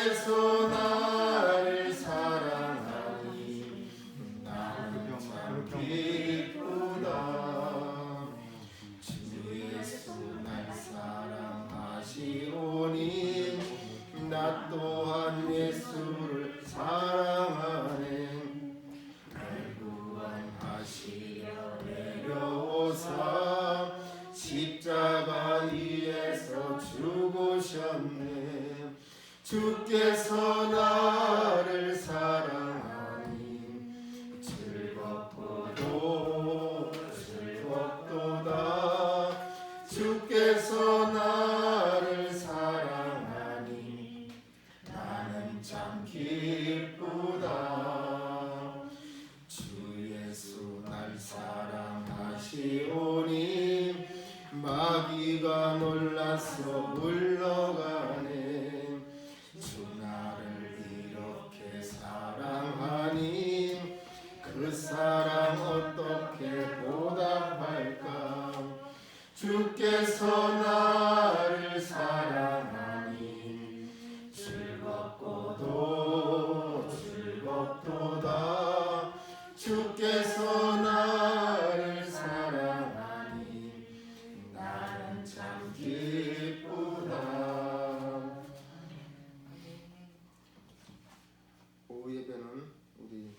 주께서 나를 사랑하니 나는 참 기쁘다. 주 예수 날 사랑하시오니 나 또한 예수를 사랑하네. 날 구원하시려 내려오사 십자가 위에서 죽으셨네. 주께서 나를 사랑하니 즐겁고도 즐겁도다. 주께서 나를 사랑하니 나는 참 기쁘다. 주 예수 날 사랑하시오니 마귀가 놀라서 물러가네. 주 나를 이렇게 사랑하니 그 사랑 어떻게 보답할까. 주께서 나를 사랑하니 즐겁고도 즐겁도다. 주께서 나를 사랑하니 나는 참 기쁘다. 오후 예배는 우리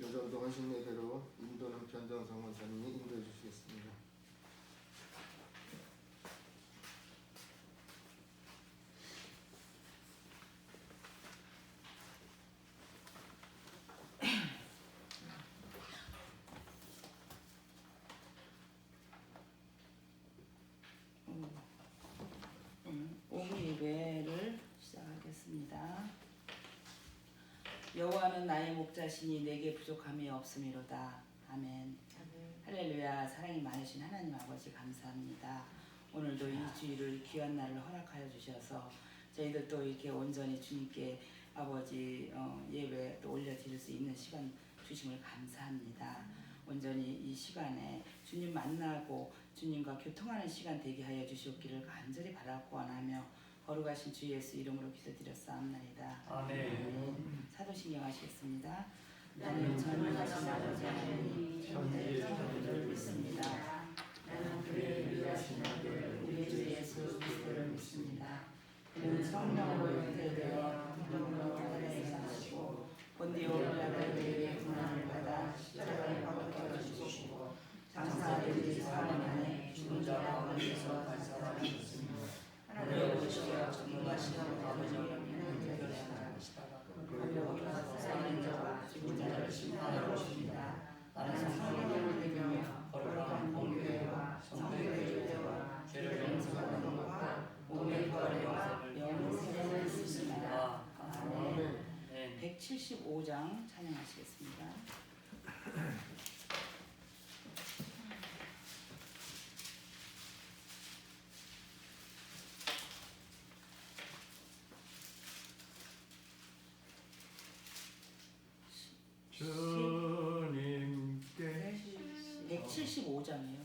요정도 헌신 예배로 인도는 변정성 원사님이 인도해 주시겠습니다. 오후 예배를 시작하겠습니다. 여호와는 나의 목자시니 내게 부족함이 없음이로다. 아멘. 할렐루야. 사랑이 많으신 하나님 아버지 감사합니다. 오늘도 이 주일을 귀한 날을 허락하여 주셔서 저희들 또 이렇게 온전히 주님께 아버지 예배 또 올려드릴 수 있는 시간 주심을 감사합니다. 온전히 이 시간에 주님 만나고 주님과 교통하는 시간 되게 하여 주시옵기를 간절히 바라고 원하며 거룩하신 주 예수 이름으로 기도드렸사옵나이다. 아멘. 사도신경 하시겠습니다. 나는 전능하신 아버지 하나님 천대의 주를 믿습니다. 나는 그의 위하신 아들 우리 주 예수 그리스도를 믿습니다. 그는 성령으로 잉태되어 기독으로 하늘에 사시고 본디오 빌라도에게 고난을 받아 십자가에 못 박혀 죽으시고 장사되기 4년 만에 죽은 자 가운데서 다시 살아나셨으며 하늘에 오르시어 전능하신 아버지와 믿는 자들이시다가 그리고 살아있는 자와 죽은 자를 심판하러 오십니다. 나는 성령을 믿으며 거룩한 공교회와 성도의 교제와 죄를 용서하는 것과 몸의 부활의 영생을 믿습니다. 아멘. 175장 찬양하시겠습니다. 주님께 175장이에요.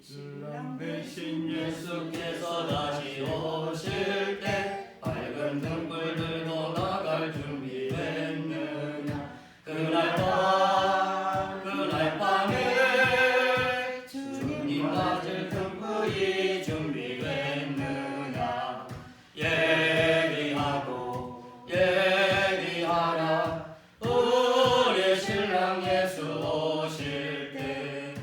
신랑 되신 예수께서 다시 오실 때 밝은 등불 들고 나갈 준비됐느냐. 그날 밤에 주님 맞을 등불이 준비됐느냐. 예비하라 우리 신랑 예수 오실 때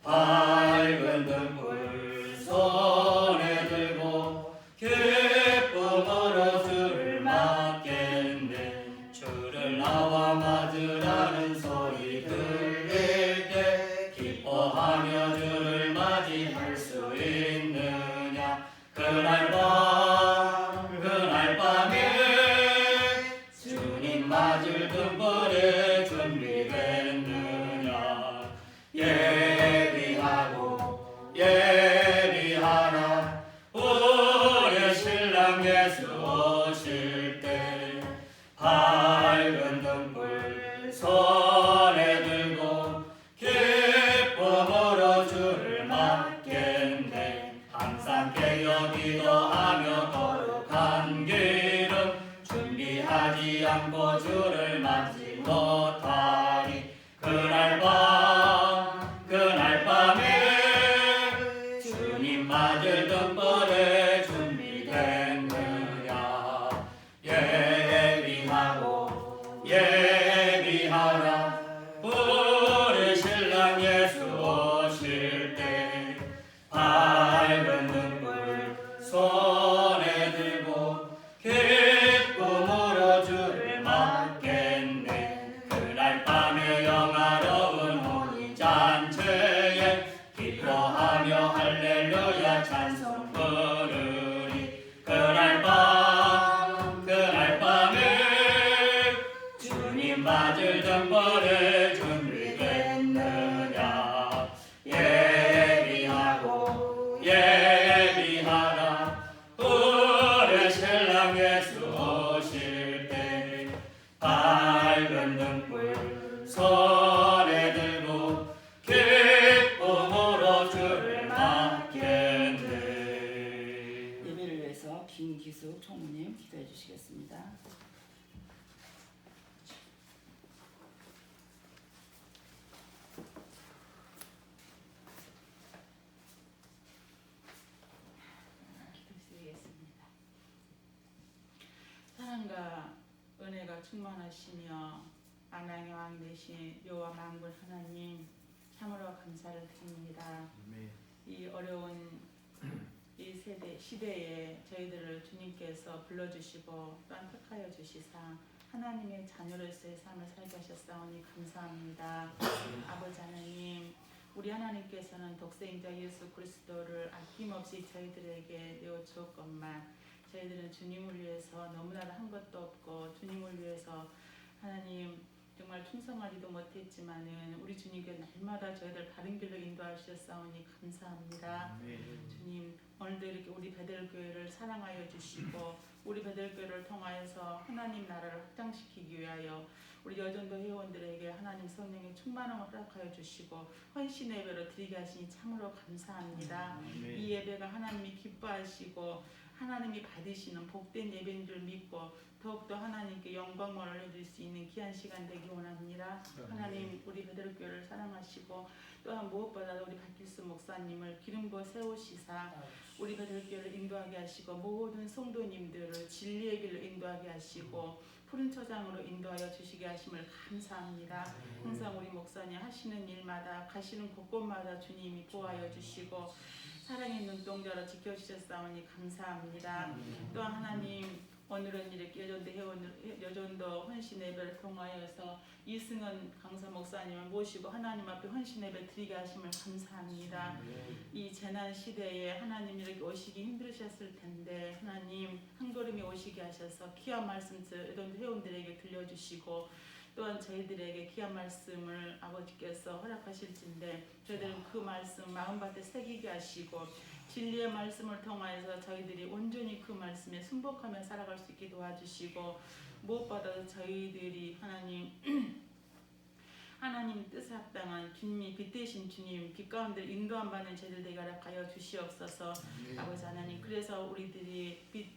밝은 등불 손에 들고 기쁨으로 주를 맞겠네. 주를 나와 맞으라는 소리 들릴 때 기뻐하며 주를 맞이할 수 있느냐. 그날 밤에 주님 맞을 등불에 준비됐느냐. 예비하라 우리 신랑 예수 오실 때 밝은 등불 손에 들고 기쁨으로 주를 맞겠네. 항상 주시겠습니다. 기도드리겠습니다. 사랑과 은혜가 충만하시며 만왕의 왕 되신 여호와 만군 하나님, 참으로 감사를 드립니다. 이 어려운 이 시대에 저희들을 주님께서 불러주시고 또한 택하여 주시사 하나님의 자녀로서의 삶을 살게 하셨사오니 감사합니다. 아버지 하나님, 우리 하나님께서는 독생자 예수 그리스도를 아낌없이 저희들에게 내어주었건만 저희들은 주님을 위해서 너무나도 한 것도 없고 주님을 위해서 하나님 정말 충성하지도 못했지만은 우리 주님께 날마다 저희들 바른 길로 인도하셨사오니 감사합니다. 주님, 오늘도 이렇게 우리 베델교회를 사랑하여 주시고 우리 베델교회를 통하여서 하나님 나라를 확장시키기 위하여 우리 여전도 회원들에게 하나님 성령의 충만함을 허락하여 주시고 헌신 예배로 드리게 하시니 참으로 감사합니다. 이 예배가 하나님이 기뻐하시고 하나님이 받으시는 복된 예배인 줄 믿고 더욱더 하나님께 영광을 올려줄 수 있는 귀한 시간 되기 원합니다. 하나님, 우리 베드로교회를 사랑하시고 또한 무엇보다도 우리 박길수 목사님을 기름 부어 세우시사 우리 베드로교회를 인도하게 하시고 모든 성도님들을 진리의 길로 인도하게 하시고 푸른 초장으로 인도하여 주시게 하심을 감사합니다. 항상 우리 목사님 하시는 일마다 가시는 곳곳마다 주님이 보호하여 주시고 사랑의 눈동자로 지켜주셨사오니 감사합니다. 또한 하나님, 오늘은 이렇게 여전도 헌신 예배를 통하여서 이승은 강사 목사님을 모시고 하나님 앞에 헌신 예배 드리게 하심을 감사합니다. 이 재난 시대에 하나님 이렇게 오시기 힘드셨을 텐데 하나님 한 걸음에 오시게 하셔서 귀한 말씀 여전도 회원들에게 들려주시고 또한 저희들에게 귀한 말씀을 아버지께서 허락하실진데 저희들은 그 말씀 마음밭에 새기게 하시고 진리의 말씀을 통하여서 저희들이 온전히 그 말씀에 순복하며 살아갈 수 있게 도와주시고 무엇보다도 저희들이 하나님 뜻에 합당한 주님이 빛 되신 주님 빛 가운데 인도함 받는 저희들 되게 허락하여 주시옵소서. 아버지 하나님, 그래서 우리들이 빛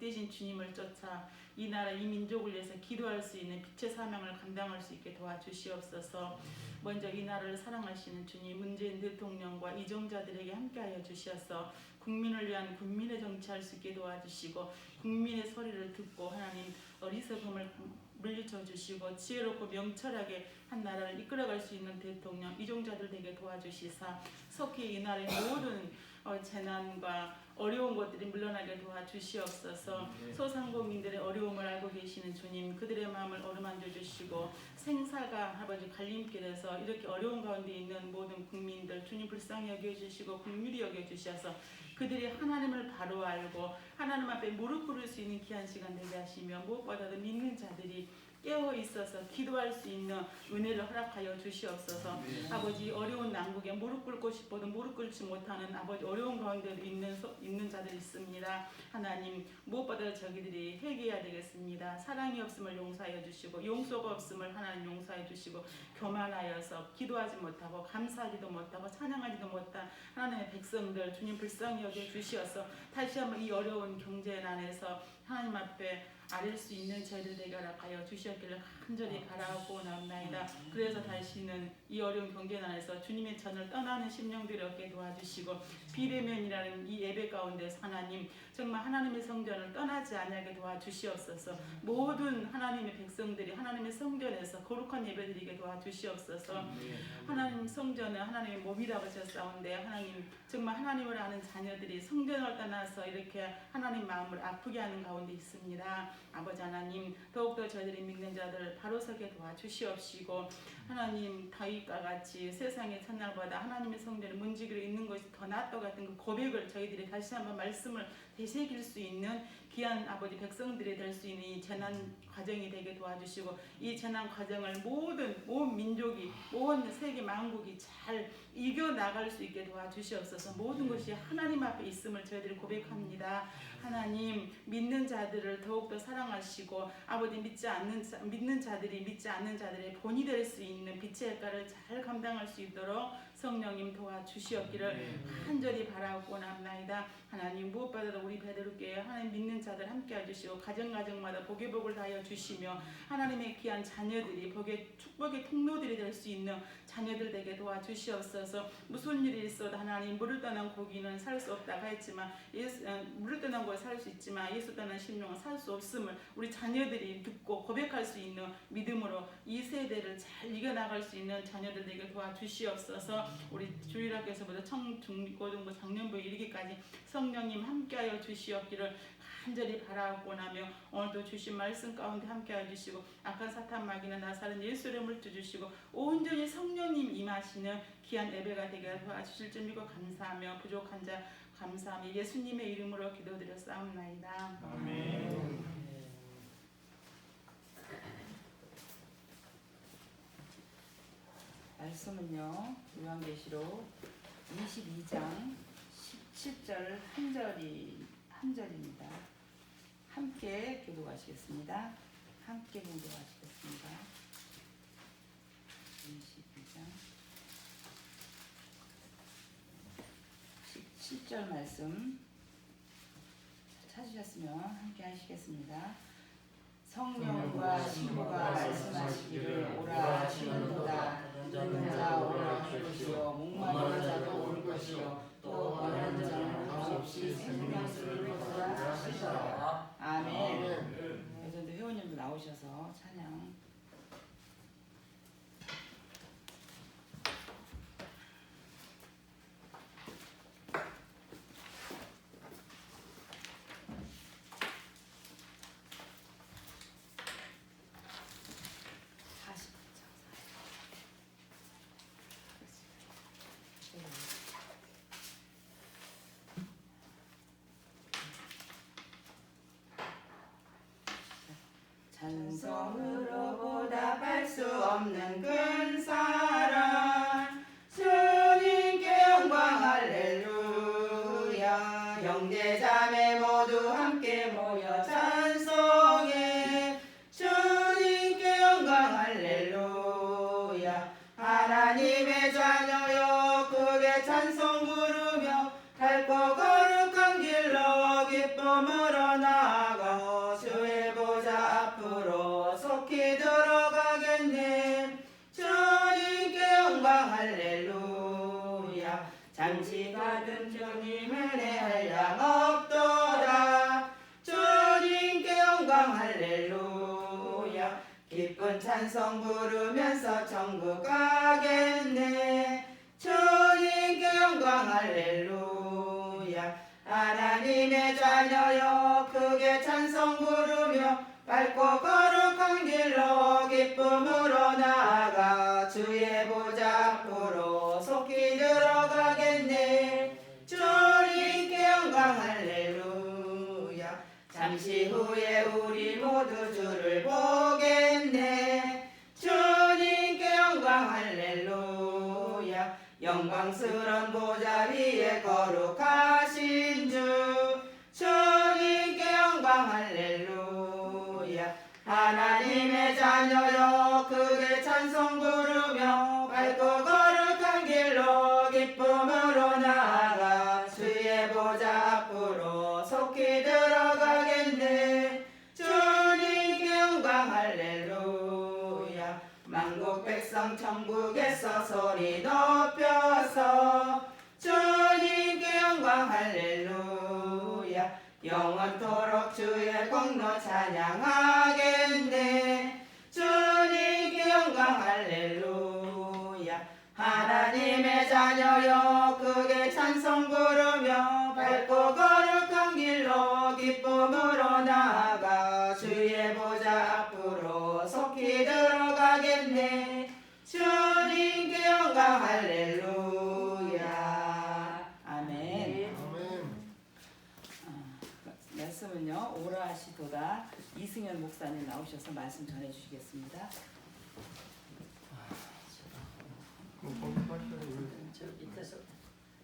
되신 주님을 쫓아 이 나라 이 민족을 위해서 기도할 수 있는 빛의 사명을 감당할 수 있게 도와주시옵소서. 먼저 이 나라를 사랑하시는 주님 문재인 대통령과 이정자들에게 함께하여 주셔서 국민을 위한 국민의 정치할 수 있게 도와주시고 국민의 소리를 듣고 하나님 어리석음을 물리쳐 주시고 지혜롭고 명철하게 한 나라를 이끌어갈 수 있는 대통령 이정자들 되게 도와주시사 속히 이 나라의 모든 재난과 어려운 것들이 물러나게 도와주시옵소서. 소상공인들의 어려움을 알고 계시는 주님, 그들의 마음을 어루만져 주시고 생사가 아버지 갈림길에서 이렇게 어려운 가운데 있는 모든 국민들 주님 불쌍히 여겨주시고 긍휼히 여겨주셔서 그들이 하나님을 바로 알고 하나님 앞에 무릎 꿇을 수 있는 귀한 시간 되게 하시며 무엇보다도 믿는 자들이 깨어 있어서 기도할 수 있는 은혜를 허락하여 주시옵소서. 아버지 어려운 난국에 무릎 꿇고 싶어도 무릎 꿇지 못하는 아버지 어려운 가운데 있는 자들이 있습니다. 하나님 무엇보다 저희들이 회개해야 되겠습니다. 사랑이 없음을 용서하여 주시고 용서가 없음을 하나님 용서해 주시고 교만하여서 기도하지 못하고 감사하지도 못하고 찬양하지도 못한 하나님의 백성들 주님 불쌍히 여겨 주시어서 다시 한번 이 어려운 경제난에서 하나님 앞에 아릴 수 있는 저희들 되게 허락하여 주시었기를 간절히 바라고 나옵나이다. 그래서 다시는 이 어려운 경제난에서 주님의 전을 떠나는 심령들이 얻게 도와주시고 비대면이라는 이 예배 가운데서 하나님 정말 하나님의 성전을 떠나지 아니하게 도와주시옵소서. 모든 하나님의 백성들이 하나님의 성전에서 거룩한 예배드리게 도와주시옵소서. 하나님 성전은 하나님의 몸이라고 하셨사온데 하나님 정말 하나님을 아는 자녀들이 성전을 떠나서 이렇게 하나님 마음을 아프게 하는 가운데 있습니다. 아버지 하나님 더욱더 저희들이 믿는 자들 바로 서게 도와주시옵시고 하나님 다윗과 같이 세상의 첫날보다 하나님의 성전에 문지기로 있는 것이 더 낫다 같은 그 고백을 저희들이 다시 한번 말씀을 되새길 수 있는 귀한 아버지 백성들이 될 수 있는 이 재난 과정이 되게 도와주시고 이 재난 과정을 온 민족이 온 세계 만국이 잘 이겨나갈 수 있게 도와주시옵소서. 모든 것이 하나님 앞에 있음을 저희들이 고백합니다. 하나님 믿는 자들을 더욱더 사랑하시고 아버지 믿는 자들이 믿지 않는 자들의 본이 될 수 있는 빛의 역할을 잘 감당할 수 있도록 성령님 도와주시옵기를 간절히 바라고 남나이다. 하나님 무엇보다도 우리 베드로교회 하나님 믿는 자들 함께 해주시고 가정마다 복의 복을 다하여 주시며 하나님의 귀한 자녀들이 축복의 통로들이 될 수 있는 자녀들 되게 도와주시옵소서. 무슨 일이 있어도 하나님 물을 떠난 고기는 살 수 없다고 했지만 물을 떠난 곳에 살 수 있지만 예수 떠난 심령은 살 수 없음을 우리 자녀들이 듣고 고백할 수 있는 믿음으로 이 세대를 잘 이겨나갈 수 있는 자녀들에게 도와주시옵소서. 우리 주일학교에서부터 중고등부 작년부에 이르기까지 성령님 함께하여 주시옵기를 간절히 바라고 나며 오늘도 주신 말씀 가운데 함께하여 주시고 악한 사탄 마귀는 나사는 예수의 물주 주시고 온전히 성령님 임하시는 귀한 예배가 되게 도와주실 줄 믿고 감사하며 부족한 자 감사하며 예수님의 이름으로 기도드렸사옵나이다. 아멘. 말씀은요 요한계시록 22장 17절 한 절입니다. 함께 교도하시겠습니다. 함께 공부하시겠습니다. 22장 17절 말씀 찾으셨으면 함께 하시겠습니다. 성령과 신부가 말씀하시기를 오라 하시는도다. 듣는 자 오라 할 것이요 목마른 자도 올 것이요 또 원하는 자는 값없이 생명수를 얻으라 하시더라. 아멘. 여전도 회원님도 나오셔서 찬양. 찬송으로 보답할 수 없는 큰 사랑 주님께 영광 할렐루야. 형제자매 모두 함께 모여 찬송해 주님께 영광 할렐루야. 하나님의 자녀여 크게 찬송 부르며 밝고 거룩한 길로 기쁨으로 나아가 주의 보좌 앞으로 속히 들어가겠네. 주님께 영광 할렐루야. 잠시 받은 주님 은혜 한량 없도다. 주님께 영광 할렐루야. 기쁜 찬송 부르면서 천국 가겠네. 주님께 영광 할렐루야. 하나님의 자녀여 크게 찬송 부르며 밝고 거룩한 길로 기쁨으로 나아가 주의 보좌 앞으로 속히 들어가겠네. 주님께 영광 할렐루야. 잠시 후에 우리 모두 주를 보겠네. 주님께 영광 할렐루야. 영광스런 보좌 위에 거룩하신 주 주님께 영광 할렐루야. 하나님의 자녀여 크게 찬송 부르며 밝고 거룩한 길로 기쁨으로 나아가 주의 보좌 앞으로 속히 들어가겠네. 주님께 영광 할렐루야. 만국 백성 천국에서 소리 높여서 주님께 영광 할렐루야. 영원토록 주의 공로 찬양하겠네. 주님께 영광 할렐루야. 하나님의 자녀여 크게 찬송 부르며 밝고 거룩한 길로 기쁨으로 나아가 주의 보좌 앞으로 속히 들어가겠네. 주님께 영광 할렐루야. 아멘. 말씀은요 오라 하시도다. 이승현 목사님 나오셔서 말씀 전해주시겠습니다. 저 밑에서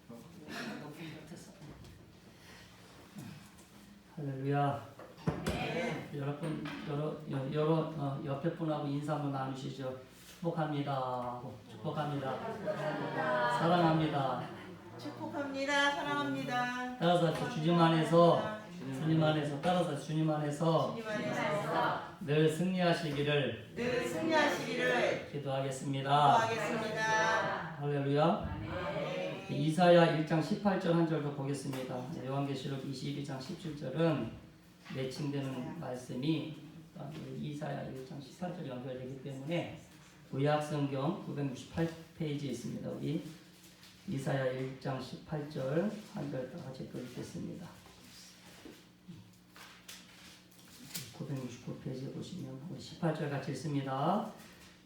높은 곳에서 할렐루야. 여러분 여러 옆에 분하고 인사 한번 나누시죠. 축복합니다 하고 축복합니다. 사랑합니다. 축복합니다. 사랑합니다. 따라서 주님 안에서 주님 안에서 따라서 주님 안에서 주님 안에서 늘 승리하시기를 늘 승리하시기를 기도하겠습니다. 기도하겠습니다. 할렐루야. 이사야 1장 18절 한 절도 보겠습니다. 요한계시록 22장 17절은 매칭되는 말씀이 이사야 1장 18절 연결되기 때문에 의학성경 968페이지에 있습니다. 우리 이사야 1장 18절 한 절 다 같이 읽겠습니다. 969페이지에 보시면 우리 18절 같이 읽습니다.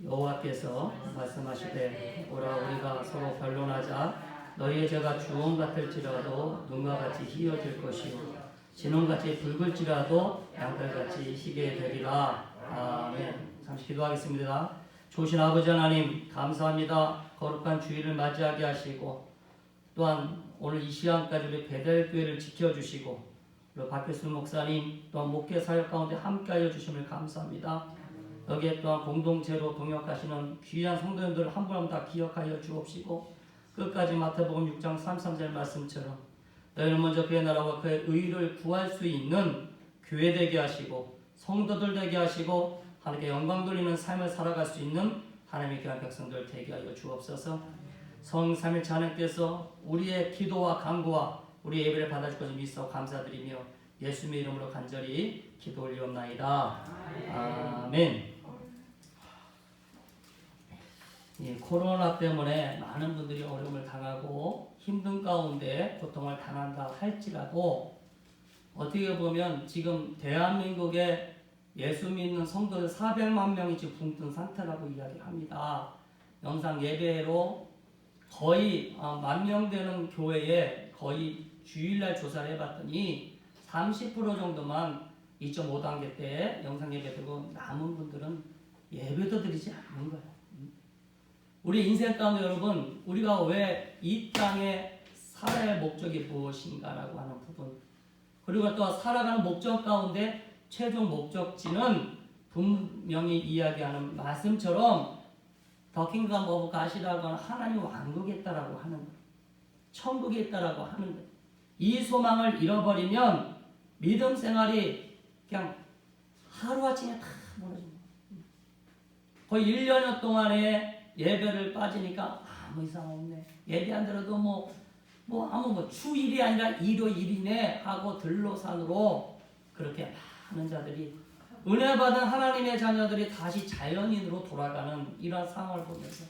여호와께서 말씀하시되 오라 우리가 서로 변론하자. 너희의 죄가 주홍 같을지라도 눈과 같이 희어질 것이요 진홍같이 붉을지라도 양털같이 희게 되리라. 아멘. 잠시 기도하겠습니다. 좋으신 아버지 하나님 감사합니다. 거룩한 주일을 맞이하게 하시고 또한 오늘 이 시간까지 우리 베델교회를 지켜주시고 그리고 박혜순 목사님 또한 목회 사역 가운데 함께하여 주심을 감사합니다. 여기에 또한 공동체로 동역하시는 귀한 성도님들 한 분 한 분 다 기억하여 주옵시고 끝까지 마태복음 6장 33절 말씀처럼 너희는 먼저 그의 나라와 그의 의를 구할 수 있는 교회 되게 하시고 성도들 되게 하시고 하나님께 영광 돌리는 삶을 살아갈 수 있는 하나님의 귀한 백성들 되게 하여 주옵소서. 성삼일체 하나님께서 우리의 기도와 간구와 우리의 예배를 받아줄 것을 믿어 감사드리며 예수님의 이름으로 간절히 기도 올리옵나이다. 아멘. 코로나 때문에 많은 분들이 어려움을 당하고 힘든 가운데 고통을 당한다 할지라도 어떻게 보면 지금 대한민국에 예수 믿는 성도들 400만 명이 지금 붕뜬 상태라고 이야기합니다. 영상 예배로 거의 10,000명 되는 교회에 거의 주일날 조사를 해봤더니 30% 정도만 2.5단계 때 영상 예배 드리고 남은 분들은 예배도 드리지 않는 거예요. 우리 인생 가운데 여러분 우리가 왜 이 땅에 살아야 할 목적이 무엇인가라고 하는 부분 그리고 또 살아가는 목적 가운데 최종 목적지는 분명히 이야기하는 말씀처럼 더 킹덤 오브 갓이라고 하는 하나님 왕국에 있다라고 하는 거예요. 천국에 있다라고 하는 거예요. 이 소망을 잃어버리면 믿음 생활이 그냥 하루아침에 다 무너집니다. 거의 1년 동안에 예배를 빠지니까 아무 이상 없네. 예배 안 들어도 아무 주일이 아니라 일요일이네 하고 들로산으로 그렇게 많은 자들이 은혜 받은 하나님의 자녀들이 다시 자연인으로 돌아가는 이런 상황을 보면서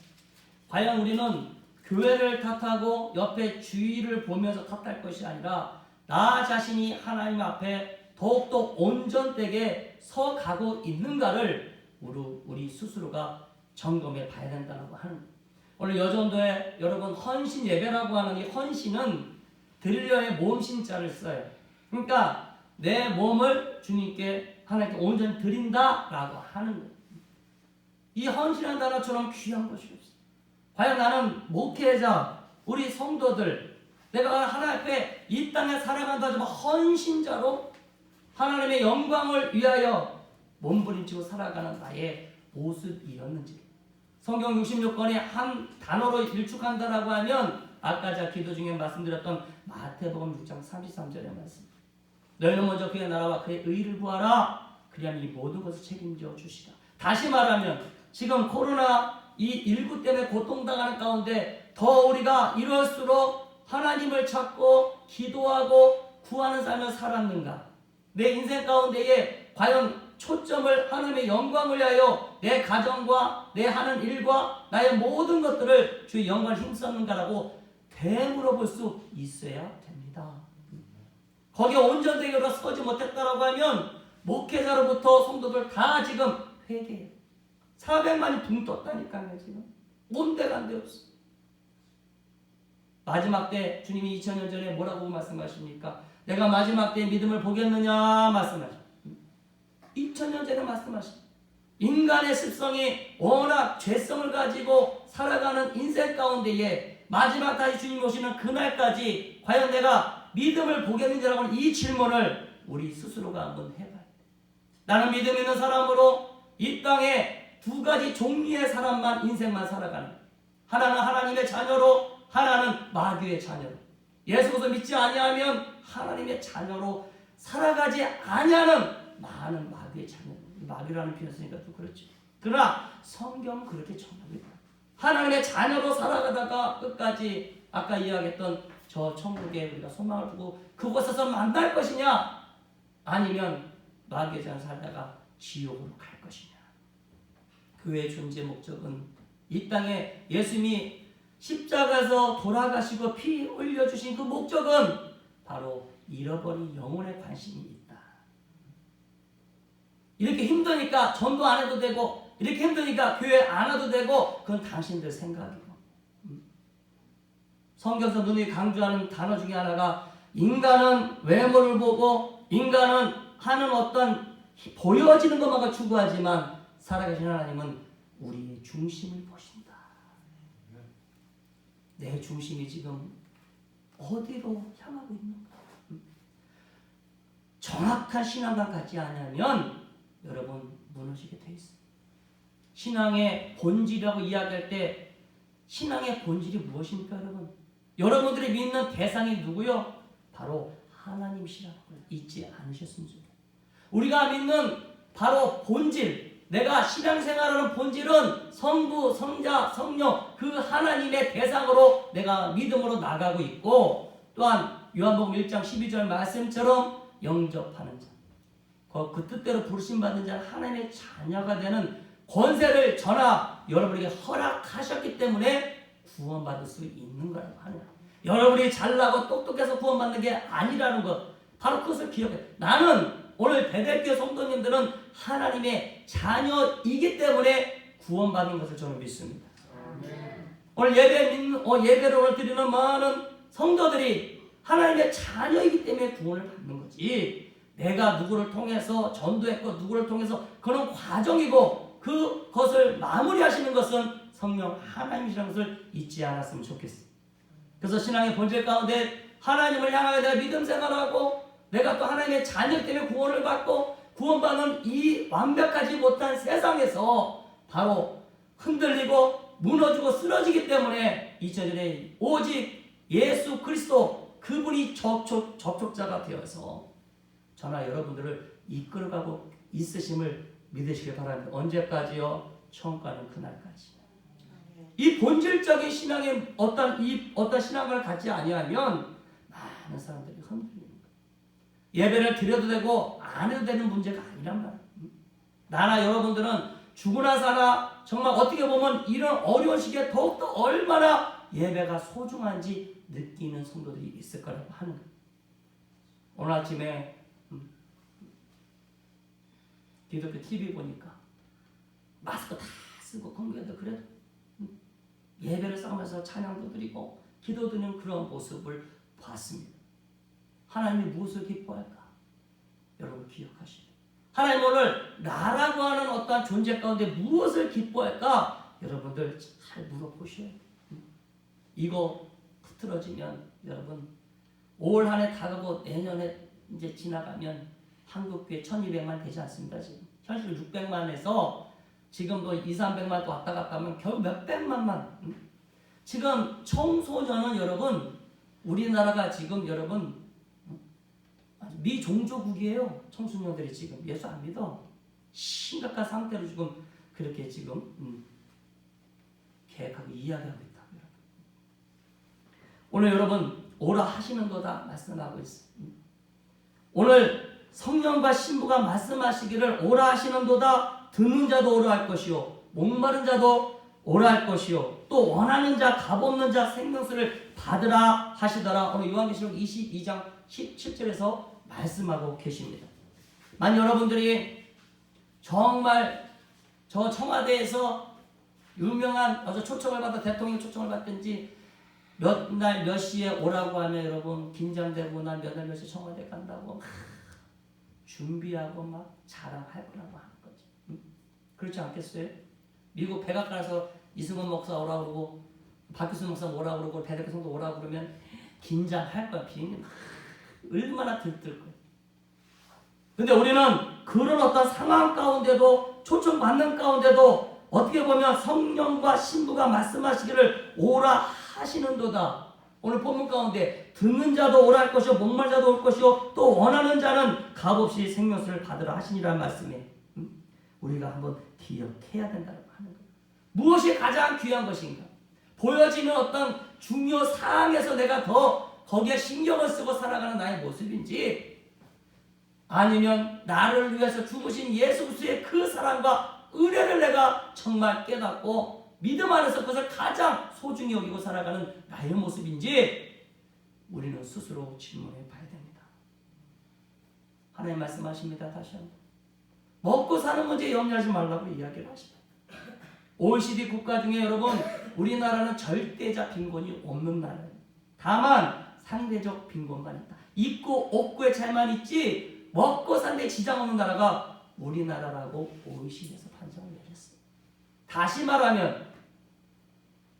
과연 우리는 교회를 탓하고 옆에 주의를 보면서 탓할 것이 아니라 나 자신이 하나님 앞에 더욱더 온전되게 서 가고 있는가를 우리 스스로가 점검해 봐야 된다고 하는 거예요. 오늘 여전도에 여러분 헌신 예배라고 하는 이 헌신은 드리려의 몸신자를 써요. 그러니까 내 몸을 주님께 하나님께 온전히 드린다라고 하는 거예요. 이 헌신한 단어처럼 귀한 것이 없어요. 과연 나는 목회자, 우리 성도들, 내가 하나님 앞에 이 땅에 살아간다 하지만 헌신자로 하나님의 영광을 위하여 몸부림치고 살아가는 나의 모습이었는지. 성경 66권에 한 단어로 일축한다라고 하면 아까 제가 기도 중에 말씀드렸던 마태복음 6장 33절의 말씀. 너희는 먼저 그의 나라와 그의 의를 구하라. 그리하면 이 모든 것을 책임져 주시라. 다시 말하면 지금 코로나19 때문에 고통당하는 가운데 더 우리가 이럴수록 하나님을 찾고 기도하고 구하는 삶을 살았는가? 내 인생 가운데에 과연 초점을 하나님의 영광을 위하여 내 가정과 내 하는 일과 나의 모든 것들을 주의 영광을 힘썼는가라고 되물어볼 수 있어야 됩니다. 거기에 온전되게 서지 못했다라고 하면 목회자로부터 성도들 다 지금 회개해요. 400만이 붕 떴다니까요. 지금 온데간데 없어. 마지막 때 주님이 2000년 전에 뭐라고 말씀하십니까? 내가 마지막 때 믿음을 보겠느냐 말씀하십니다. 2000년 전에 말씀하십니다. 인간의 습성이 워낙 죄성을 가지고 살아가는 인생 가운데에 마지막 다시 주님 오시는 그날까지 과연 내가 믿음을 보겠는지라고 하는 이 질문을 우리 스스로가 한번 해봐야 돼. 나는 믿음 있는 사람으로 이 땅에 두 가지 종류의 사람만 인생만 살아가는 거예요. 하나는 하나님의 자녀로, 하나는 마귀의 자녀로. 예수 그리스도 믿지 아니하면 하나님의 자녀로 살아가지 아니하는 많은 마귀의 자녀. 마귀라는 표현 쓰니까 또 그렇죠. 그러나 성경은 그렇게 전합니다. 하나님의 자녀로 살아가다가 끝까지 아까 이야기했던 저 천국에 우리가 소망을 두고 그곳에서 만날 것이냐, 아니면 마귀의 자녀로 살다가 지옥으로 갈 것이냐. 교회의 존재 목적은 이 땅에 예수님이 십자가에서 돌아가시고 피 흘려주신 그 목적은 바로 잃어버린 영혼에 관심이 있다. 이렇게 힘드니까 전도 안 해도 되고, 이렇게 힘드니까 교회 안 와도 되고, 그건 당신들 생각이고. 성경에서 눈이 강조하는 단어 중에 하나가, 인간은 외모를 보고 인간은 하는 어떤 보여지는 것만 추구하지만 살아계신 하나님은 우리의 중심을 보신다. 내 중심이 지금 어디로 향하고 있는가? 정확한 신앙과 같지 않으면 여러분 무너지게 돼 있어요. 신앙의 본질이라고 이야기할 때 신앙의 본질이 무엇입니까, 여러분? 여러분들이 믿는 대상이 누구요? 바로 하나님이시라는 걸 잊지 않으셨으면 좋겠어요. 우리가 믿는 바로 본질, 내가 신앙생활하는 본질은 성부, 성자, 성령 그 하나님의 대상으로 내가 믿음으로 나가고 있고, 또한 요한복음 1장 12절 말씀처럼 영접하는 자, 그 뜻대로 부르심받은 자는 하나님의 자녀가 되는 권세를 전하 여러분에게 허락하셨기 때문에 구원받을 수 있는 거라고 하는 거예요. 여러분이 잘나고 똑똑해서 구원받는 게 아니라는 것, 바로 그것을 기억해. 나는 오늘 베델교회 성도님들은 하나님의 자녀이기 때문에 구원받는 것을 저는 믿습니다. 오늘 예배를 오늘 드리는 많은 성도들이 하나님의 자녀이기 때문에 구원을 받는 거지, 내가 누구를 통해서 전도했고 누구를 통해서 그런 과정이고 그것을 마무리하시는 것은 성령 하나님이라는 것을 잊지 않았으면 좋겠어요. 그래서 신앙의 본질 가운데 하나님을 향하여 내가 믿음 생활하고 내가 또 하나님의 자녀 때문에 구원을 받고 구원받는 이 완벽하지 못한 세상에서 바로 흔들리고 무너지고 쓰러지기 때문에 2000년에 오직 예수 그리스도 그분이 접촉자가 되어서 저나 여러분들을 이끌어가고 있으심을 믿으시길 바랍니다. 언제까지요? 처음 가는 그날까지. 이 본질적인 신앙의 어떤 신앙을 갖지 아니하면 많은 사람들이 흔들립니다. 예배를 드려도 되고 안 해도 되는 문제가 아니란 말이에요. 나나 여러분들은 죽으나 사나 정말 어떻게 보면 이런 어려운 시기에 더욱더 얼마나 예배가 소중한지 느끼는 성도들이 있을 거라고 하는 거예요. 오늘 아침에 기독교 TV 보니까 마스크 다 쓰고 건강해도 그래도 예배를 싸우면서 찬양도 드리고 기도 드리는 그런 모습을 봤습니다. 하나님이 무엇을 기뻐할까? 여러분 기억하시죠. 하나님 오늘 나라고 하는 어떠한 존재 가운데 무엇을 기뻐할까? 여러분들 잘 물어보셔야 돼요. 이거 흐트러지면 여러분 올 한 해 다가고 내년에 이제 지나가면 한국교회 1200만 되지 않습니다. 지금 현실 600만에서 지금도 200~300만 또 왔다 갔다 하면 결국 몇백만만. 지금 청소년은 여러분 우리나라가 지금 여러분 미종조국이에요. 청소년들이 지금 예수 안 믿어. 심각한 상태로 지금 그렇게 지금 계획하고 이야기하고 있다. 오늘 여러분 오라 하시는 거다 말씀하고 있어요. 오늘 성령과 신부가 말씀하시기를 오라 하시는도다. 듣는 자도 오라 할 것이요 목마른 자도 오라 할 것이요 또 원하는 자 값없는 자 생명수를 받으라 하시더라. 오늘 요한계시록 22장 17절에서 말씀하고 계십니다. 만 여러분들이 정말 저 청와대에서 유명한 어서 초청을 받아 대통령 초청을 받든지 몇 날 몇 시에 오라고 하면 여러분 긴장되고 난 몇 날 몇 시에 청와대 간다고 막 준비하고 막 자랑할 거라고 하는 거지. 그렇지 않겠어요? 미국 백악관에서 이승원 목사 오라고 그러고 박규순 목사 오라고 그러고 배대표 성도 오라고 그러면 긴장할 거야. 비행기 막 얼마나 들뜰 거야. 근데 우리는 그런 어떤 상황 가운데도 초청받는 가운데도 어떻게 보면 성령과 신부가 말씀하시기를 오라 하시는도다. 오늘 본문 가운데 듣는 자도 오라 할 것이요 목마른 자도 올 것이요 또 원하는 자는 값없이 생명수를 받으라 하시니라는 말씀에 우리가 한번 기억해야 된다고 하는 거예요. 무엇이 가장 귀한 것인가? 보여지는 어떤 중요 사항에서 내가 더 거기에 신경을 쓰고 살아가는 나의 모습인지, 아니면 나를 위해서 죽으신 예수 그리스도의 그 사랑과 은혜를 내가 정말 깨닫고 믿음 안에서 그것을 가장 소중히 여기고 살아가는 나의 모습인지 우리는 스스로 질문해 봐야 됩니다. 하나님 말씀하십니다. 다시 한번 먹고 사는 문제 염려하지 말라고 이야기를 하십니다. OECD 국가 중에 여러분 우리나라는 절대적 빈곤이 없는 나라예요. 다만 상대적 빈곤만 있다. 있고 없고의 차이만 있지 먹고 사는데 지장 없는 나라가 우리나라라고 OECD에서 판정을 내렸어요. 다시 말하면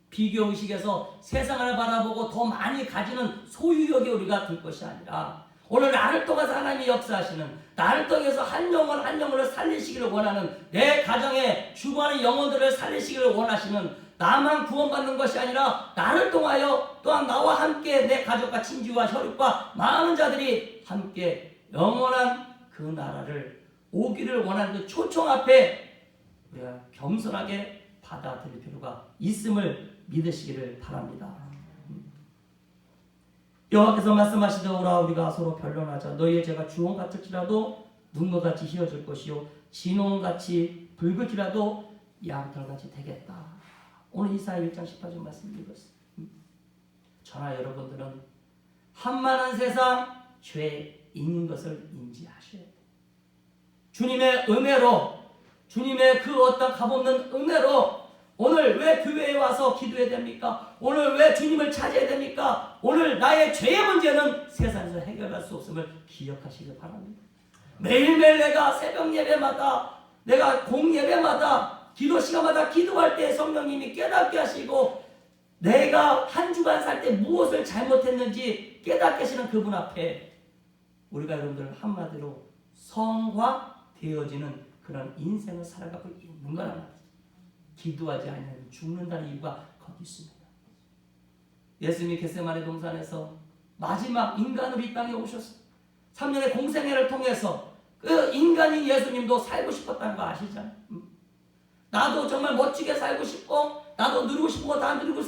비교의식에서 세상을 바라보고 더 많이 가지는 소유욕에 우리가 들 것이 아니라 오늘 나를 통해서 하나님이 역사하시는, 나를 통해서 한 영혼을 살리시기를 원하는, 내 가정에 죽어가는 영혼들을 살리시기를 원하시는, 나만 구원받는 것이 아니라 나를 통하여 또한 나와 함께 내 가족과 친지와 혈육과 많은 자들이 함께 영원한 그 나라를 오기를 원하는 그 초청 앞에 우리가 겸손하게 받아들일 필요가 있음을 믿으시기를 바랍니다. 여호와께서 말씀하시되 오라 우리가 서로 변론하자. 너희의 죄가 주홍 같을지라도 눈과 같이 희어질 것이요 진홍같이 붉을지라도 양털같이 되겠다. 오늘 이사야 1장 18절 말씀 읽었어요. 저나 여러분들은 한만한 세상 죄에 있는 것을 인지하셔야 돼요. 주님의 은혜로, 주님의 그 어떤 값없는 은혜로 오늘 왜 교회에 와서 기도해야 됩니까? 오늘 왜 주님을 찾아야 됩니까? 오늘 나의 죄의 문제는 세상에서 해결할 수 없음을 기억하시길 바랍니다. 매일매일 내가 새벽 예배마다, 내가 공예배마다, 기도 시간마다 기도할 때 성령님이 깨닫게 하시고 내가 한 주간 살 때 무엇을 잘못했는지 깨닫게 하시는 그분 앞에 우리가 여러분들 한마디로 성화되어지는 그런 인생을 살아가고 있는 거란 말이죠. 기도하지 않으면 죽는다는 이유가 거기 있습니다. 예수님이 겟세마네 동산에서 마지막 인간으로 이 땅에 오셨어요. 3년의 공생애를 통해서 그 인간인 예수님도 살고 싶었다는 거 아시잖아요. 나도 정말 멋지게 살고 싶고 나도 누리고 싶은 거 다 누리고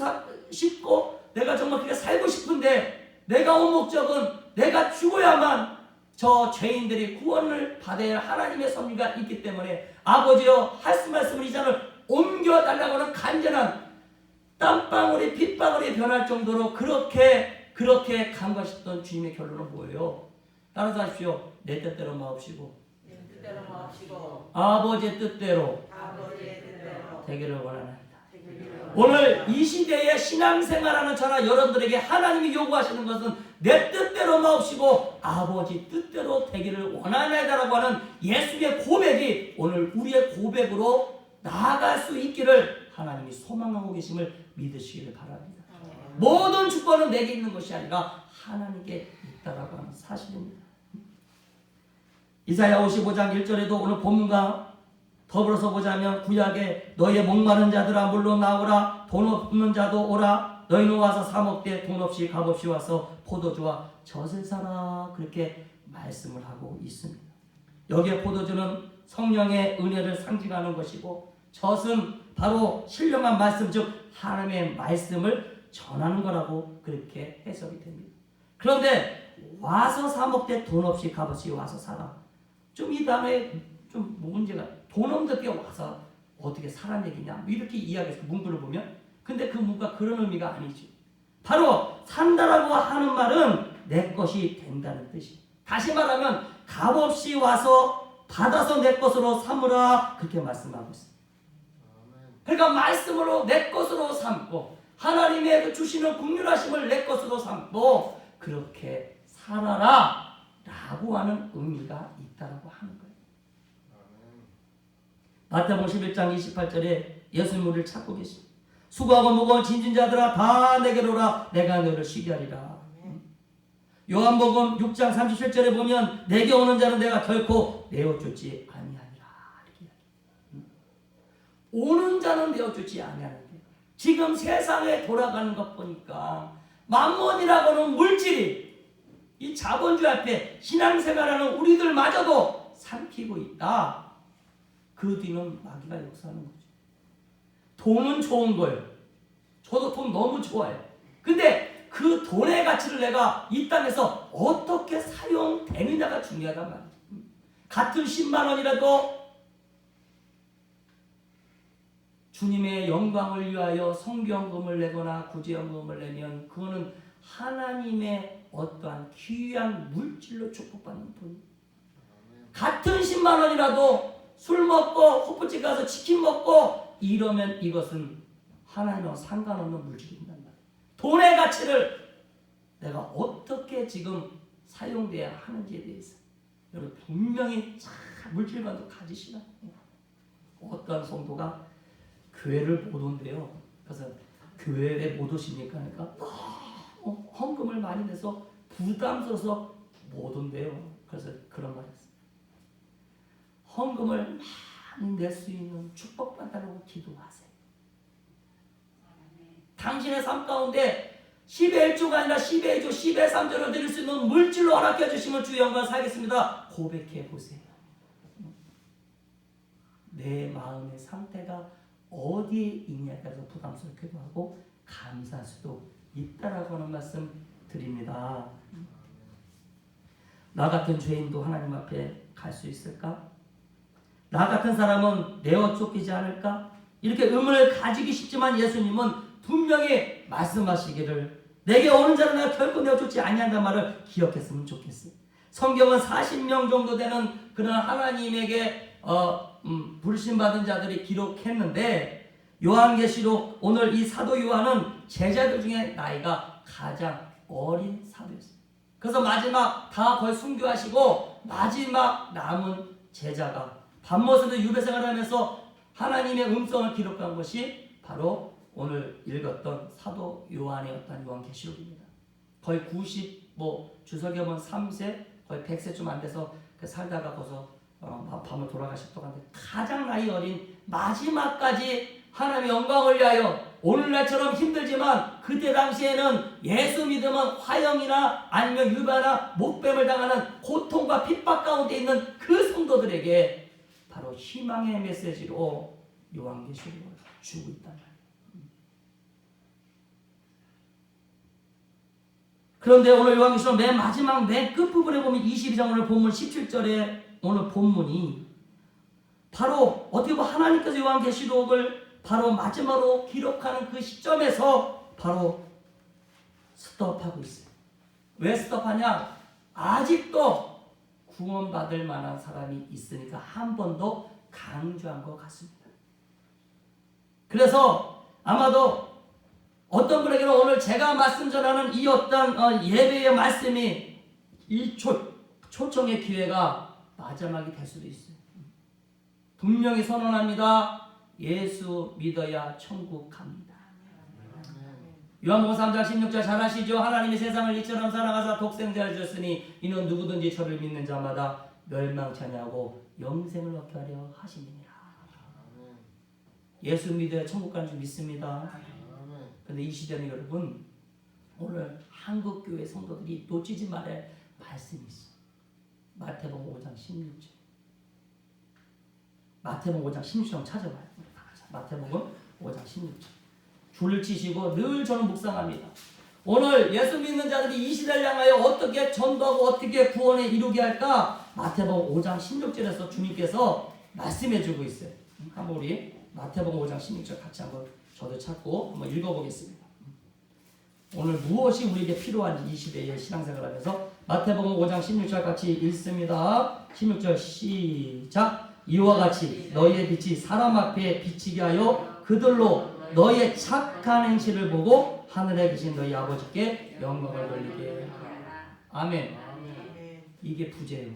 싶고 내가 정말 그렇게 살고 싶은데 내가 온 목적은 내가 죽어야만 저 죄인들이 구원을 받아야 할 하나님의 섭리가 있기 때문에 아버지여 말씀을 이 잔을 옮겨달라고 하는 간절한 땀방울이 빗방울이 변할 정도로 그렇게 간과하셨던 주님의 결론은 뭐예요? 따라서 하십시오. 내 뜻대로 마옵시고 아버지의 뜻대로 되기를 원하나이다. 오늘 이 시대에 신앙생활하는 저나 여러분들에게 하나님이 요구하시는 것은 내 뜻대로 마옵시고 아버지 뜻대로 되기를 원하나이다라고 하는 예수의 고백이 오늘 우리의 고백으로 나아갈 수 있기를 하나님이 소망하고 계심을 믿으시기를 바랍니다. 모든 주권은 내게 있는 것이 아니라 하나님께 있다라고 하는 사실입니다. 이사야 55장 1절에도 오늘 본문과 더불어서 보자면 구약에 너희의 목마른 자들아 물로 나오라 돈 없는 자도 오라 너희는 와서 사 먹되 돈 없이 값 없이 와서 포도주와 젖을 사라 그렇게 말씀을 하고 있습니다. 여기에 포도주는 성령의 은혜를 상징하는 것이고 젖은 바로 신령한 말씀 즉 하나님의 말씀을 전하는 거라고 그렇게 해석이 됩니다. 그런데 와서 사 먹되 돈 없이 값 없이 와서 사라. 좀 이 단어에 좀 문제가 돈 없는데 와서 어떻게 사란 얘기냐 이렇게 이야기해서 문구를 보면 근데 그 문구가 그런 의미가 아니지. 바로 산다라고 하는 말은 내 것이 된다는 뜻이. 다시 말하면 값없이 와서 받아서 내 것으로 삼으라 그렇게 말씀하고 있습니다. 그러니까 말씀으로 내 것으로 삼고 하나님의 그 주시는 긍휼하심을 내 것으로 삼고 그렇게 살아라 라고 하는 의미가 있다라고 하는 거예요. 마태복음 11장 28절에 예수님 우리를 찾고 계십니다. 수고하고 무거운 짐진 자들아 다 내게로 오라 내가 너희를 쉬게 하리라. 요한복음 6장 37절에 보면 내게 오는 자는 내가 결코 내어 쫓지 아니하리라. 오는 자는 내어주지 아니하는데 지금 세상에 돌아가는 것 보니까 만몬이라고는 물질이 이 자본주의 앞에 신앙생활하는 우리들마저도 삼키고 있다. 그 뒤는 마귀가 역사하는 거죠. 돈은 좋은 거예요. 저도 돈 너무 좋아해요. 근데 그 돈의 가치를 내가 이 땅에서 어떻게 사용되느냐가 중요하단 말이에요. 같은 10만 원이라도 주님의 영광을 위하여 성경금을 내거나 구제연금을 내면 그거는 하나님의 어떠한 귀한 물질로 축복받는 돈. 같은 10만 원이라도 술 먹고 호프집 가서 치킨 먹고 이러면 이것은 하나님과 상관없는 물질입니다. 돈의 가치를 내가 어떻게 지금 사용돼야 하는지에 대해서 여러분 분명히 물질관도 가지시라. 어떠한 성도가 교회를 못 온대요. 그래서 교회에 못 오시니까 그러니까 헌금을 많이 내서 부담스러워서 못 온대요. 그래서 그런 말을 했어요. 헌금을 많이 낼 수 있는 축복받다라고 기도하세요. 당신의 삶 가운데 10의 1조가 아니라 10의 2조, 10의 3조를 드릴 수 있는 물질로 허락해 주시면 주의 영광 살겠습니다. 고백해 보세요. 내 마음의 상태가 어디에 있냐에 따라서 부담스럽기도 하고 감사할 수도 있다라고 하는 말씀 드립니다. 나 같은 죄인도 하나님 앞에 갈 수 있을까? 나 같은 사람은 내어 쫓기지 않을까? 이렇게 의문을 가지기 쉽지만 예수님은 분명히 말씀하시기를 내게 오는 자는 내가 결코 내어 쫓지 아니한다는 말을 기억했으면 좋겠어요. 성경은 40명 정도 되는 그런 하나님에게 부르심받은 자들이 기록했는데 요한계시록 오늘 이 사도 요한은 제자들 중에 나이가 가장 어린 사도였어요. 그래서 마지막 다 거의 순교하시고 마지막 남은 제자가 밤낮으로 유배생활을 하면서 하나님의 음성을 기록한 것이 바로 오늘 읽었던 사도 요한의 어떤 요한계시록입니다. 거의 90, 주석이 보면 3세, 거의 100세쯤 안 돼서 살다가 거기서 밤을 돌아가셨다고 하는데 가장 나이 어린 마지막까지 하나님의 영광을 위하여 오늘날처럼 힘들지만 그때 당시에는 예수 믿으면 화형이나 아니면 유배나 목뱀을 당하는 고통과 핍박 가운데 있는 그 성도들에게 바로 희망의 메시지로 요한계시록을 주고 있단 말이에요. 그런데 오늘 요한계시록 맨 마지막 맨 끝부분에 보면 22장 오늘 본문 17절에 오늘 본문이 바로 어떻게 보면 하나님께서 요한계시록을 바로 마지막으로 기록하는 그 시점에서 바로 스톱하고 있어요. 왜 스톱하냐? 아직도 구원받을 만한 사람이 있으니까 한 번 더 강조한 것 같습니다. 그래서 아마도 어떤 분에게는 오늘 제가 말씀 전하는 이 어떤 예배의 말씀이 이 초청의 기회가 마지막이 될 수도 있어요. 분명히 선언합니다. 예수 믿어야 천국 갑니다. 요한복음 3장 16절 잘 아시죠? 하나님이 세상을 이처럼 사랑하사 독생자를 주셨으니 이는 누구든지 저를 믿는 자마다 멸망치 아니하고 영생을 얻게 하려 하심이니라. 예수 믿어야 천국 가는 줄 믿습니다. 그런데 이 시대는 여러분 오늘 한국교회 성도들이 놓치지 말아야 말씀이 있어요. 마태복음 5장 16절. 마태복음 5장 16절 찾아봐요. 마태복음 5장 16절. 줄을 치시고 늘 저는 묵상합니다. 오늘 예수 믿는 자들이 이 시대를 향하여 어떻게 전도하고 어떻게 구원에 이루게 할까? 마태복음 5장 16절에서 주님께서 말씀해 주고 있어요. 한번 우리 마태복음 5장 16절 같이 한번 저도 찾고 한번 읽어보겠습니다. 오늘 무엇이 우리에게 필요한지 이 시대의 신앙생활을 하면서 마태복음 5장 16절 같이 읽습니다. 16절 시작. 이와 같이 너희의 빛이 사람 앞에 비치게 하여 그들로 너희의 착한 행실을 보고 하늘에 계신 너희 아버지께 영광을 돌리게 하라. 아멘. 이게 부재예요.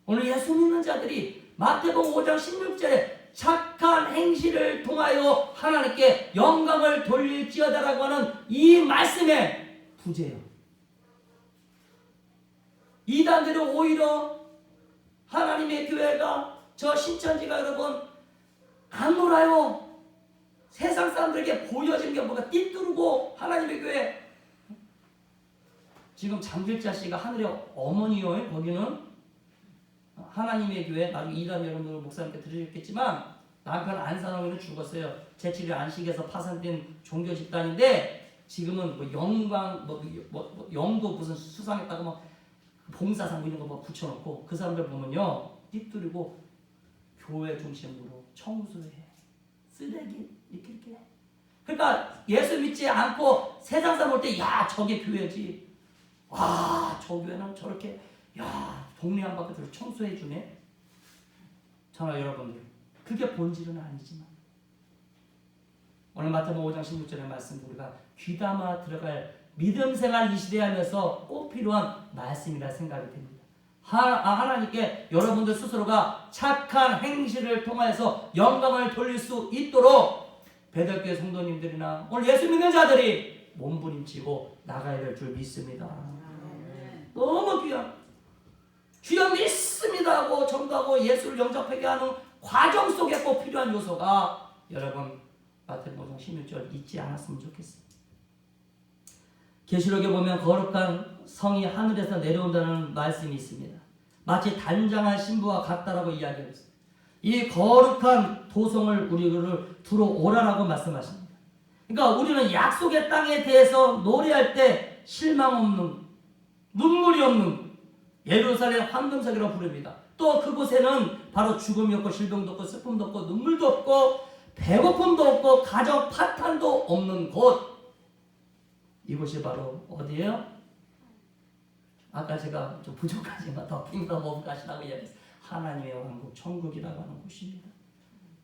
오늘 예수 믿는 자들이 마태복음 5장 16절에 착한 행실을 통하여 하나님께 영광을 돌릴지어다라고 하는 이 말씀의 부재예요. 이단들은 오히려 하나님의 교회가 저 신천지가 여러분 안 놀아요. 세상 사람들에게 보여지는 게 뭐가 띠뚜르고 하나님의 교회. 지금 장길자 씨가 하늘의 어머니요. 거기는 하나님의 교회. 나중에 이단 여러분들 목사님께 들으셨겠지만 남편 안산홍이는 죽었어요. 제7일 안식에서 파산된 종교 집단인데 지금은 뭐 영광 영도 무슨 수상했다고 막 봉사상 이런 거 막 붙여놓고 그 사람들 보면요 띠뚜리고 교회 중심으로 청소해 쓰레기 이렇게 해. 그러니까 예수 믿지 않고 세상 사람 볼 때 야 저게 교회지. 와 저 교회는 저렇게 야 동네 한 바퀴를 청소해 주네. 저는 여러분들 그게 본질은 아니지만 오늘 마태복음 5장 16절의 말씀 우리가 귀담아 들어갈 믿음 생활 이 시대에 하면서 꼭 필요한 말씀이라 생각이 됩니다. 하나님께 여러분들 스스로가 착한 행실을 통하여서 영광을 돌릴 수 있도록 베들교회 성도님들이나 오늘 예수 믿는 자들이 몸부림치고 나가야 될 줄 믿습니다. 너무 귀한 주여 믿습니다 하고 전도하고 예수를 영접하게 하는 과정 속에 꼭 필요한 요소가 여러분 마태복음 16절 잊지 않았으면 좋겠습니다. 계시록에 보면 거룩한 성이 하늘에서 내려온다는 말씀이 있습니다. 마치 단장한 신부와 같다라고 이야기하고 있습니다. 이 거룩한 도성을 우리를 들어오라라고 말씀하십니다. 그러니까 우리는 약속의 땅에 대해서 노래할 때 실망 없는 눈물이 없는 예루살렘 황금석이라고 부릅니다. 또 그곳에는 바로 죽음이 없고 질병도 없고 슬픔도 없고 눈물도 없고 배고픔도 없고 가정 파탄도 없는 곳. 이곳이 바로 어디예요? 아까 제가 좀 부족하지만 더 킹덤 오브 갓이라고 이야기했어요. 하나님의 왕국 천국이라고 하는 곳입니다.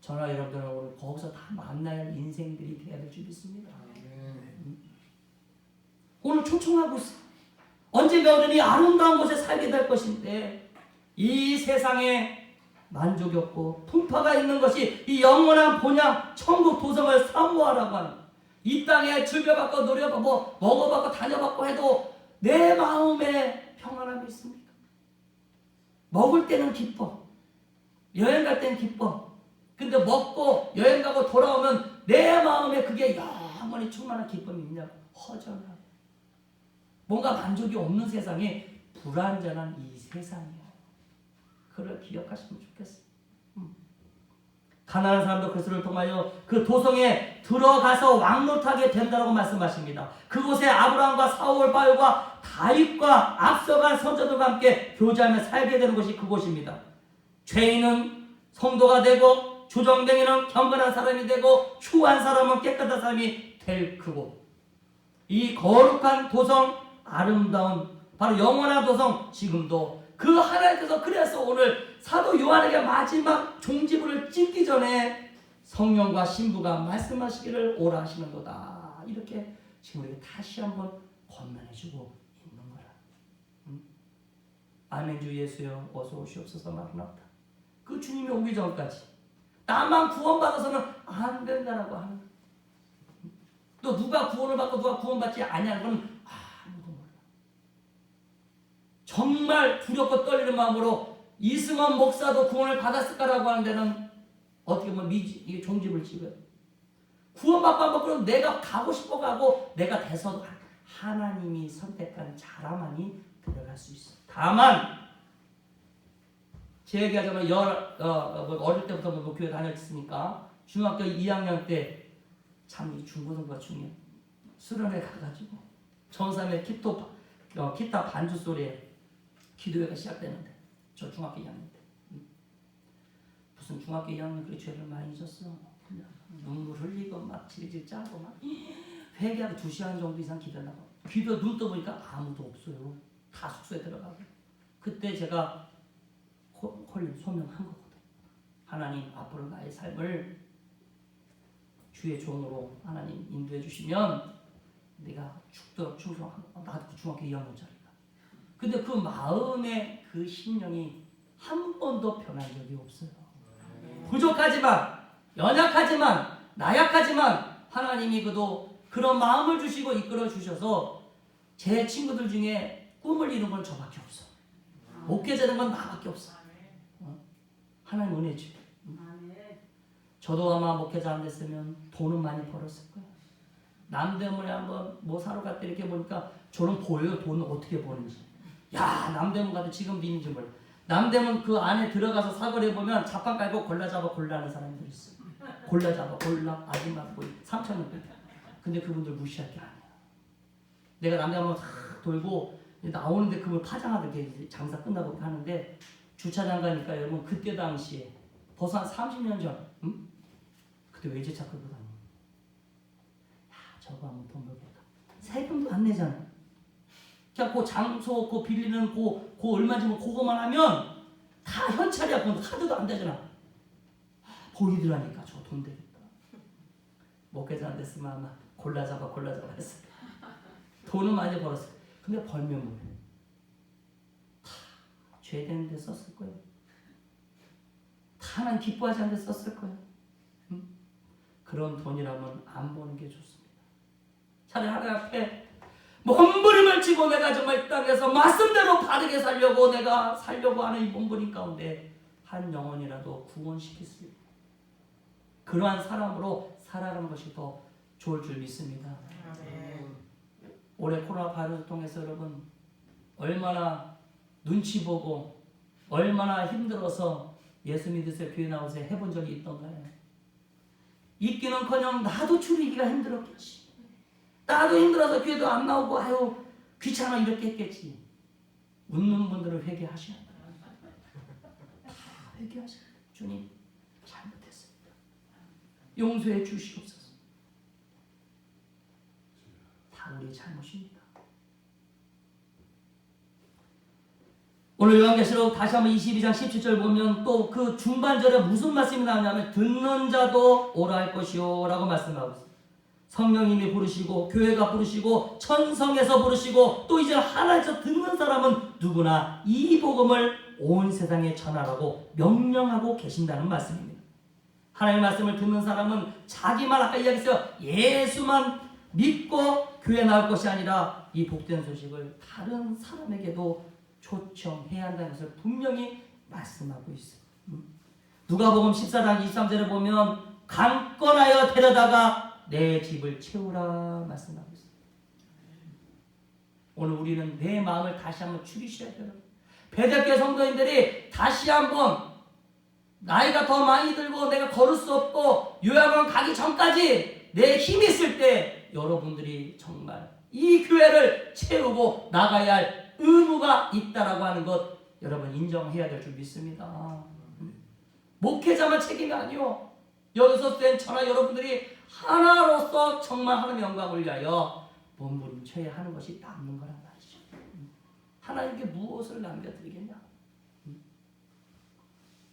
저나 여러분들은 오늘 거기서 다 만나야 할 인생들이 되어야 될 줄 믿습니다. 오늘 초청하고 있어요. 언젠가 우리는 이 아름다운 곳에 살게 될 것인데 이 세상에 만족이 없고 풍파가 있는 것이 이 영원한 본향 천국 도성을 사모하라고 하는 이 땅에 즐겨받고 노려받고 먹어받고 다녀받고 해도 내 마음에 평안함이 있습니까? 먹을 때는 기뻐. 여행 갈 때는 기뻐. 근데 먹고 여행 가고 돌아오면 내 마음에 그게 영원히 충만한 기쁨이 있냐고 허전하고 뭔가 만족이 없는 세상에 불완전한 이 세상이에요. 그걸 기억하시면 좋겠어요. 가나안 사람도 그리스도를 통하여 그 도성에 들어가서 왕노하게 된다고 말씀하십니다. 그곳에 아브라함과 사울 바울과 다윗과 앞서간 선조들과 함께 교제하며 살게 되는 것이 그곳입니다. 죄인은 성도가 되고 주정뱅이는 경건한 사람이 되고 추한 사람은 깨끗한 사람이 될 그곳. 이 거룩한 도성 아름다운 바로 영원한 도성 지금도 그 하나님께서 그래서 오늘 사도 요한에게 마지막 종지부를 찍기 전에 성령과 신부가 말씀하시기를 오라 하시는 거다. 이렇게 지금 우리가 다시 한번 권면해주고 있는 거라. 아멘 주 예수여 어서 오시옵소서 마르나타. 그 주님이 오기 전까지 나만 구원받아서는 안 된다라고 하는 거예요. 또 누가 구원을 받고 누가 구원받지 않냐는 건 아무도 몰라. 정말 두렵고 떨리는 마음으로 이승원 목사도 구원을 받았을까라고 하는 데는 어떻게 보면 이게 종집을 찍어요. 구원받고 안 받고는 내가 가고 싶어 가고 내가 돼서도 하나님이 선택한 자라만이 들어갈 수 있어요. 다만 제 얘기하자면 어릴 때부터 뭐 교회 다녔으니까 중학교 2학년 때 참 중고등부가 중요해. 수련회 가가지고 전삼의 기타 반주 소리에 기도회가 시작되는데 저 중학교 2학년 때 무슨 중학교 2학년 그렇게 죄를 많이 졌어. 그냥 눈물 흘리고 막 질질 짜고 막 회개하고 2시간 정도 이상 기도하고 기도 눈 떠보니까 아무도 없어요. 다 숙소에 들어가고 그때 제가 홀린 소명한 거거든. 하나님 앞으로 나의 삶을 주의 종으로 하나님 인도해 주시면 내가 죽도록 충성하고 나도 중학교 2학년짜리다. 근데 그 마음의 그 심령이 한 번도 변한 적이 없어요. 부족하지만 연약하지만 나약하지만 하나님이 그런 마음을 주시고 이끌어 주셔서 제 친구들 중에 꿈을 이룬 건 저밖에 없어. 목회자는 건 나밖에 없어. 하나님 은혜죠. 저도 아마 목회자 안 됐으면 돈은 많이 벌었을 거예요. 남대문에 한번 뭐 사러 갔다 이렇게 보니까 저는 보여요. 돈을 어떻게 버는지. 야, 남대문 가도 지금도 있는지 몰라. 남대문 그 안에 들어가서 사거리에 보면 자판 깔고 골라 잡아 하는 사람들이 있어요. 골라 잡아 아줌마 보이 3,000원. 근데 그분들 무시할 게 아니야. 내가 남대문 싹 돌고 나오는데 그걸 파장하듯이 장사 끝나고 하는데 주차장 가니까 여러분 그때 당시에 벌써 한 30년 전, 응? 그때 외제차 끌고 다니. 야, 저거 하면 돈 벌겠다. 세금도 안 내잖아. 그냥 그 장소, 그 빌리는 그 얼마지만 그거만 하면 다 현찰이야. 그건 카드도 안 되잖아. 보이더라니까 저 돈 되겠다. 목회자 안 됐으면 아마 골라 잡아 했어. 돈은 많이 벌었어. 근데 벌면 뭐해? 다 죄 되는데 썼을 거예요. 다 하나님 기뻐하지 않는데 썼을 거예요. 응? 그런 돈이라면 안 버는 게 좋습니다. 차라리 하나님 앞에 몸부림을 치고 내가 정말 이 땅에서 말씀대로 바르게 살려고 하는 이 몸부림 가운데 한 영혼이라도 구원시킬 수 있는 그러한 사람으로 살아가는 것이 더 좋을 줄 믿습니다. 올해 코로나 바이러스 통해서 여러분 얼마나 눈치 보고 얼마나 힘들어서 예수 믿으세요 교회 나오세요 해본 적이 있던가요? 있기는커녕 나도 줄이기가 힘들었겠지. 나도 힘들어서 교회도 안 나오고 아유 귀찮아 이렇게 했겠지. 웃는 분들을 회개하셔야 돼요. 다 회개하셔야 돼요. 주님 잘못했습니다. 용서해 주시옵소서. 다 우리의 잘못입니다. 오늘 요한계시록 다시 한번 22장 17절 보면 또 그 중반절에 무슨 말씀이 나오냐면 듣는 자도 오라 할 것이요 라고 말씀하고 있어요. 성령님이 부르시고 교회가 부르시고 천성에서 부르시고 또 이제 하나님께서 듣는 사람은 누구나 이 복음을 온 세상에 전하라고 명령하고 계신다는 말씀입니다. 하나님의 말씀을 듣는 사람은 자기만 아까 이야기했어요. 예수만 믿고 교회 나올 것이 아니라 이 복된 소식을 다른 사람에게도 초청해야 한다는 것을 분명히 말씀하고 있어요. 누가복음 14장 23절에 보면 강권하여 데려다가 내 집을 채우라 말씀하고 있어요. 오늘 우리는 내 마음을 다시 한번 추리셔야 돼요. 베델교회 성도님들이 다시 한번 나이가 더 많이 들고 내가 걸을 수 없고 요양원 가기 전까지 내 힘이 있을 때 여러분들이 정말 이 교회를 채우고 나가야 할 의무가 있다라고 하는 것 여러분 인정해야 될 줄 믿습니다. 목회자만 책임이 아니요. 여기서 된 저나 여러분들이 하나로서 정말 하나님의 영광을 위하여 몸부림쳐야 하는 것이 남는 거란 말이죠. 하나님께 무엇을 남겨드리겠냐?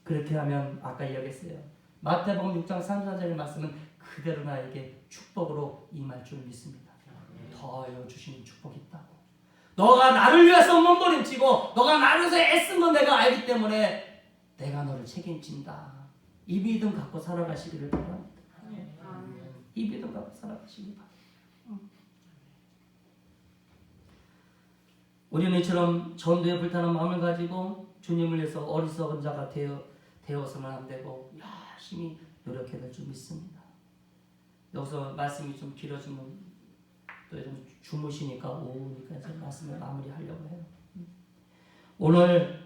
그렇게 하면 아까 이야기했어요. 마태복음 6장 34절의 말씀은 그대로 나에게 축복으로 임할 줄 믿습니다. 더하여 주시는 축복이 있다고. 너가 나를 위해서 몸부림치고 너가 나를 위해서 애쓴 건 내가 알기 때문에 내가 너를 책임진다. 이 믿음 갖고 살아가시기를 바랍니다. 이 믿음 갖고 살아가시기 바랍니다. 우리는 이처럼 전도에 불타는 마음을 가지고 주님을 위해서 어리석은 자가 되어서는 안 되고 열심히 노력해야 될 줄 믿습니다. 여기서 말씀이 좀 길어지면 또 좀 주무시니까 오후니까 이제 말씀을 마무리하려고 해요. 오늘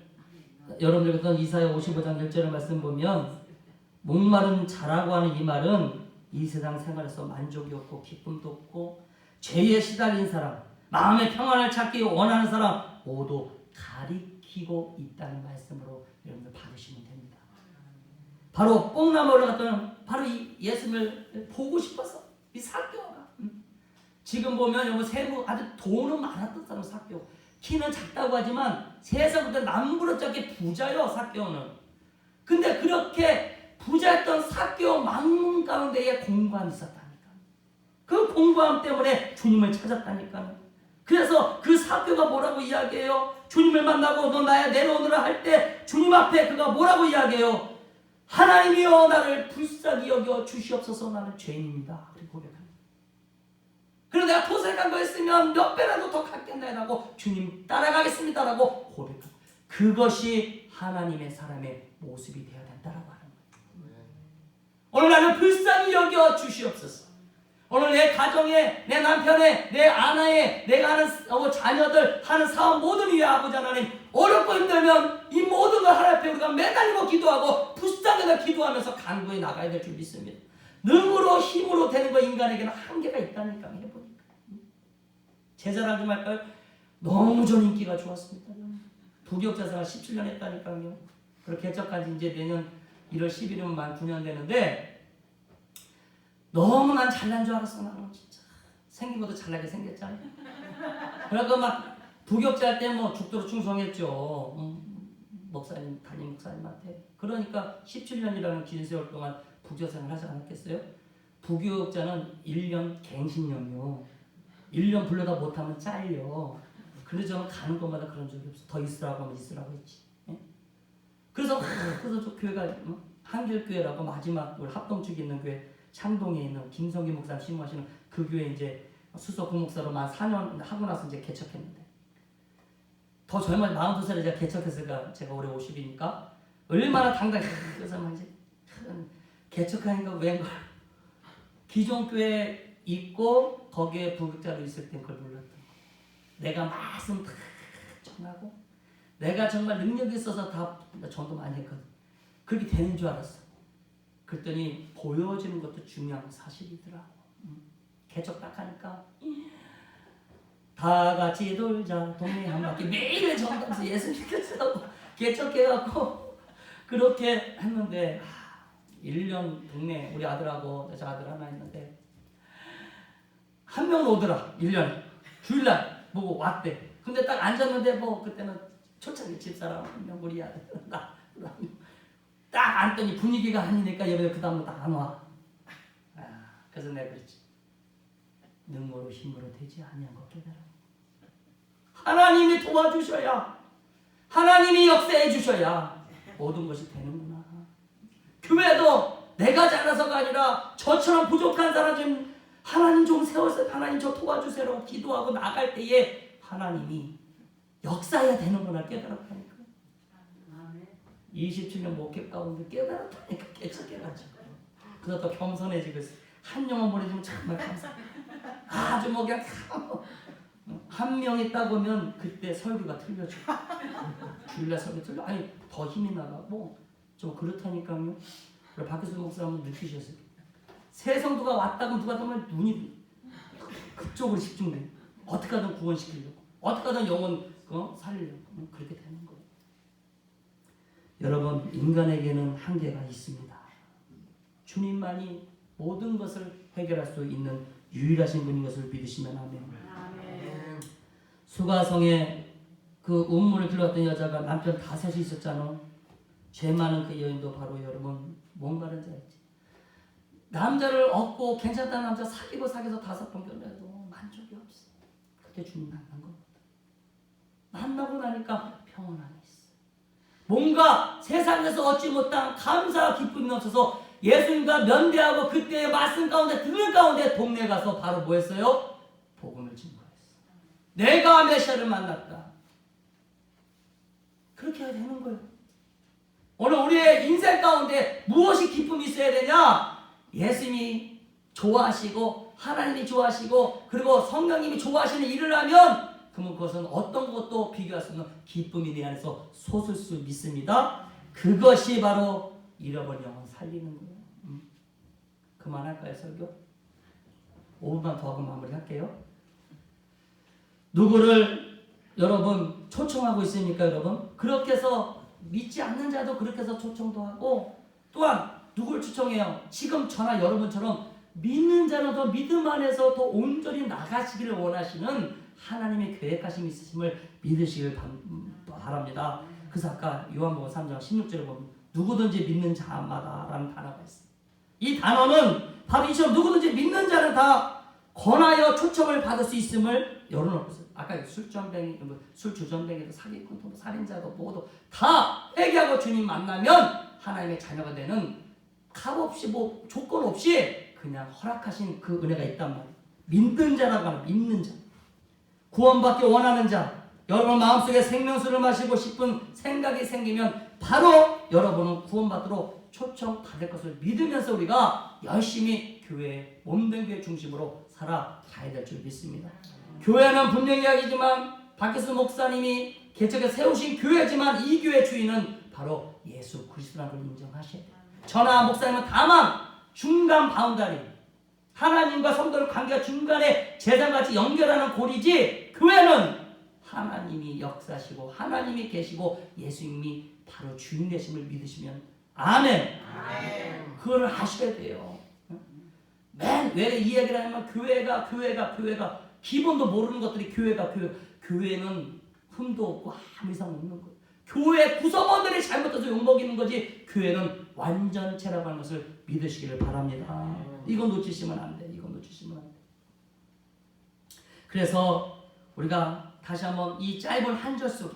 여러분들께서 이사야 55장 1절의 말씀 보면 목마른 자라고 하는 이 말은 이 세상 생활에서 만족이 없고 기쁨도 없고 죄에 시달린 사람, 마음의 평안을 찾기 원하는 사람 모두 가리키고 있다는 말씀으로 여러분들 받으시면 됩니다. 바로 뽕나무 올라갔던 바로 이 예수님을 보고 싶어서 이 삭개오가 지금 보면 여러분 세부 아주 돈은 많았던 사람 삭개오 키는 작다고 하지만 세상부터 남부럽게 부자요 삭개오는. 근데 그렇게 부자였던 삭개오 망문 가운데에 공부함이 있었다니까. 그 공부함 때문에 주님을 찾았다니까. 그래서 그 삭개오가 뭐라고 이야기해요? 주님을 만나고 너 나야 내려오너라 할 때 주님 앞에 그가 뭐라고 이야기해요? 하나님이여 나를 불쌍히 여겨 주시옵소서 나는 죄인입니다. 그렇게 고백합니다. 그리고 내가 도색한 거 있으면 몇 배라도 더 갚겠나라고 주님 따라가겠습니다라고 고백합니다. 그것이 하나님의 사람의 모습이 되어야 된다라고 하는 거예요. 오늘 나를 불쌍히 여겨 주시옵소서. 오늘 내 가정에, 내 남편에, 내 아내에, 내가 하는 자녀들 하는 사업 모든 위에 아버지 하나님, 어렵고 힘들면 이 모든 걸 하나님 앞에 우리가 매달리고 기도하고 불쌍하게 기도하면서 간구해 나가야 될 줄 믿습니다. 능으로 힘으로 되는 거 인간에게는 한계가 있다니까. 해보니까 제자랑 좀 할까요? 너무 전 인기가 좋았습니다. 부교육자 생활 17년 했다니까요. 그렇게 개척한 지 이제 내년 1월 11일이면 만 9년 되는데 너무 난 잘난 줄 알았어. 나는 진짜 생긴 것도 잘나게 생겼잖아. 그러니까 막 부교육자 할 때 뭐 죽도록 충성했죠. 목사님, 담임 목사님한테. 그러니까 17년이라는 긴 세월 동안 부교생을 하지 않았겠어요? 부교육자는 1년 갱신령이요. 1년 불러다 못하면 잘려. 근데 저는 가는 곳마다 그런 적이 없어. 더 있으라고 하면 있으라고 했지. 예? 그래서 저 교회가 한길교회라고 마지막 합동축이 있는 교회, 창동에 있는 김성기 목사 심무하시는 그 교회 이제 수석 부목사로 만 4년 하고 나서 이제 개척했는데, 더 젊은 42살에 제가 개척했으니까 제가 올해 50이니까 얼마나 당당히. 그래서 막 이제 개척하니까 웬걸 기존 교회 있고 거기에 부교육자로 있을 땐 그걸 몰랐던 거야. 내가 말씀 다 전하고 내가 정말 능력이 있어서 다 전도 많이 했거든. 그렇게 되는 줄 알았어. 그랬더니 보여지는 것도 중요한 사실이더라고. 개척 딱 하니까 다 같이 돌자 동네 한 바퀴 매일 전도하면서 예수 믿겠다고 개척해갖고 그렇게 했는데 1년 동네 우리 아들하고 저 아들 하나 있는데 한 명 오더라. 1년에 주일날 보고 왔대. 근데 딱 앉았는데 뭐 그때는 초창기 집사람 한 명 우리 아들 딱 앉더니 분위기가 아니니까 얘네들 그 다음부터 안 와. 그래서 내가 그랬지. 능으로 힘으로 되지 아니한 것 깨달아. 하나님이 도와주셔야, 하나님이 역사해 주셔야 모든 것이 되는구나. 교회도 내가 잘나서가 아니라 저처럼 부족한 사람 좀 하나님 좀 세워서 하나님 저 도와주세요 기도하고 나갈 때에 하나님이 역사해야 되는구나 깨달았다니까. 27년 목회 가운데 깨달았다니까. 개척해가지고 그래서 더 겸손해지고 있어. 한 영혼 보내주면 정말 감사해. 아주 뭐 그냥 한 명 있다 보면 그때 설교가 틀려져. 주일날 설교 틀려. 아니 더 힘이 나가고 좀 그렇다니까요. 우리 박규수 목사 한번 느끼셨어요. 새 성도가 왔다고 누가 보면 눈이 그쪽으로 집중돼. 어떻게 하든 구원시키려고, 어떻게 하든 영혼 살리려고. 그렇게 되는 거예요. 여러분, 인간에게는 한계가 있습니다. 주님만이 모든 것을 해결할 수 있는 유일하신 분인 것을 믿으시면 아멘. 수가성에 그 운문을 길러왔던 여자가 남편 5이 있었잖아. 죄 많은 그 여인도 바로 여러분 목마른 자였지. 남자를 얻고 괜찮다는 남자 사귀어서 5번 결혼해도 만족이 없어. 그때 주님 만난 거거든. 만나고 나니까 평온 안에 있어. 뭔가 세상에서 얻지 못한 감사와 기쁨이 넘쳐서 예수님과 면대하고 그때의 말씀 가운데 들은 가운데 동네에 가서 바로 뭐 했어요? 복음을 증거했어. 내가 메시아를 만났다. 그렇게 해야 되는 거예요. 오늘 우리의 인생 가운데 무엇이 기쁨이 있어야 되냐? 예수님이 좋아하시고 하나님이 좋아하시고 그리고 성령님이 좋아하시는 일을 하면 그러면 그것은 어떤 것도 비교할 수 없는 기쁨이 내 안에서 솟을 수 믿습니다. 그것이 바로 잃어버린 영혼 살리는 거예요. 그만할까요, 설교? 5분만 더 하고 마무리할게요. 누구를 여러분 초청하고 있습니까, 여러분? 그렇게 해서 믿지 않는 자도 그렇게 해서 초청도 하고, 또한 누굴 초청해요? 지금 저나 여러분처럼 믿는 자는 더 믿음 안에서 더 온전히 나가시기를 원하시는 하나님의 계획하심이 있으심을 믿으시길 바랍니다. 그래서 아까 요한복음 3장 16절에 보면 누구든지 믿는 자마다 라는 단어가 있어요. 이 단어는 바로 이처럼 누구든지 믿는 자는 다 권하여 초청을 받을 수 있음을 열어놓고 있어요. 아까 술주전뱅이, 술주전뱅이도 사기꾼도 살인자도 모두 다 회개하고 주님 만나면 하나님의 자녀가 되는 값없이 뭐 조건 없이 그냥 허락하신 그 은혜가 있단 말이에요. 믿는 자라고 하는 믿는 자. 구원받기 원하는 자. 여러분 마음속에 생명수를 마시고 싶은 생각이 생기면 바로 여러분은 구원받도록 초청 받을 것을 믿으면서 우리가 열심히 교회, 몸된 교회 중심으로 살아가야 될 줄 믿습니다. 교회는 분명히 이야기지만 박혜수 목사님이 개척에 세우신 교회지만 이 교회 주인은 바로 예수 그리스도라는 걸 인정하셔야 돼요. 저나 목사님은 다만 중간 바운다리, 하나님과 성도의 관계가 중간에 재단같이 연결하는 고리지, 교회는 하나님이 역사시고 하나님이 계시고 예수님이 바로 주인 되심을 믿으시면 아멘. 아멘. 그걸 하셔야 돼요. 맨 왜 이 얘기를 하냐면 교회가 기본도 모르는 것들이 교회는 흠도 없고 아무 이상 없는 거예요. 교회 구성원들이 잘못해서 욕먹이는 거지 교회는 완전체라고 하는 것을 믿으시기를 바랍니다. 이거 놓치시면 안 돼. 그래서 우리가 다시 한번 이 짧은 한 절 속에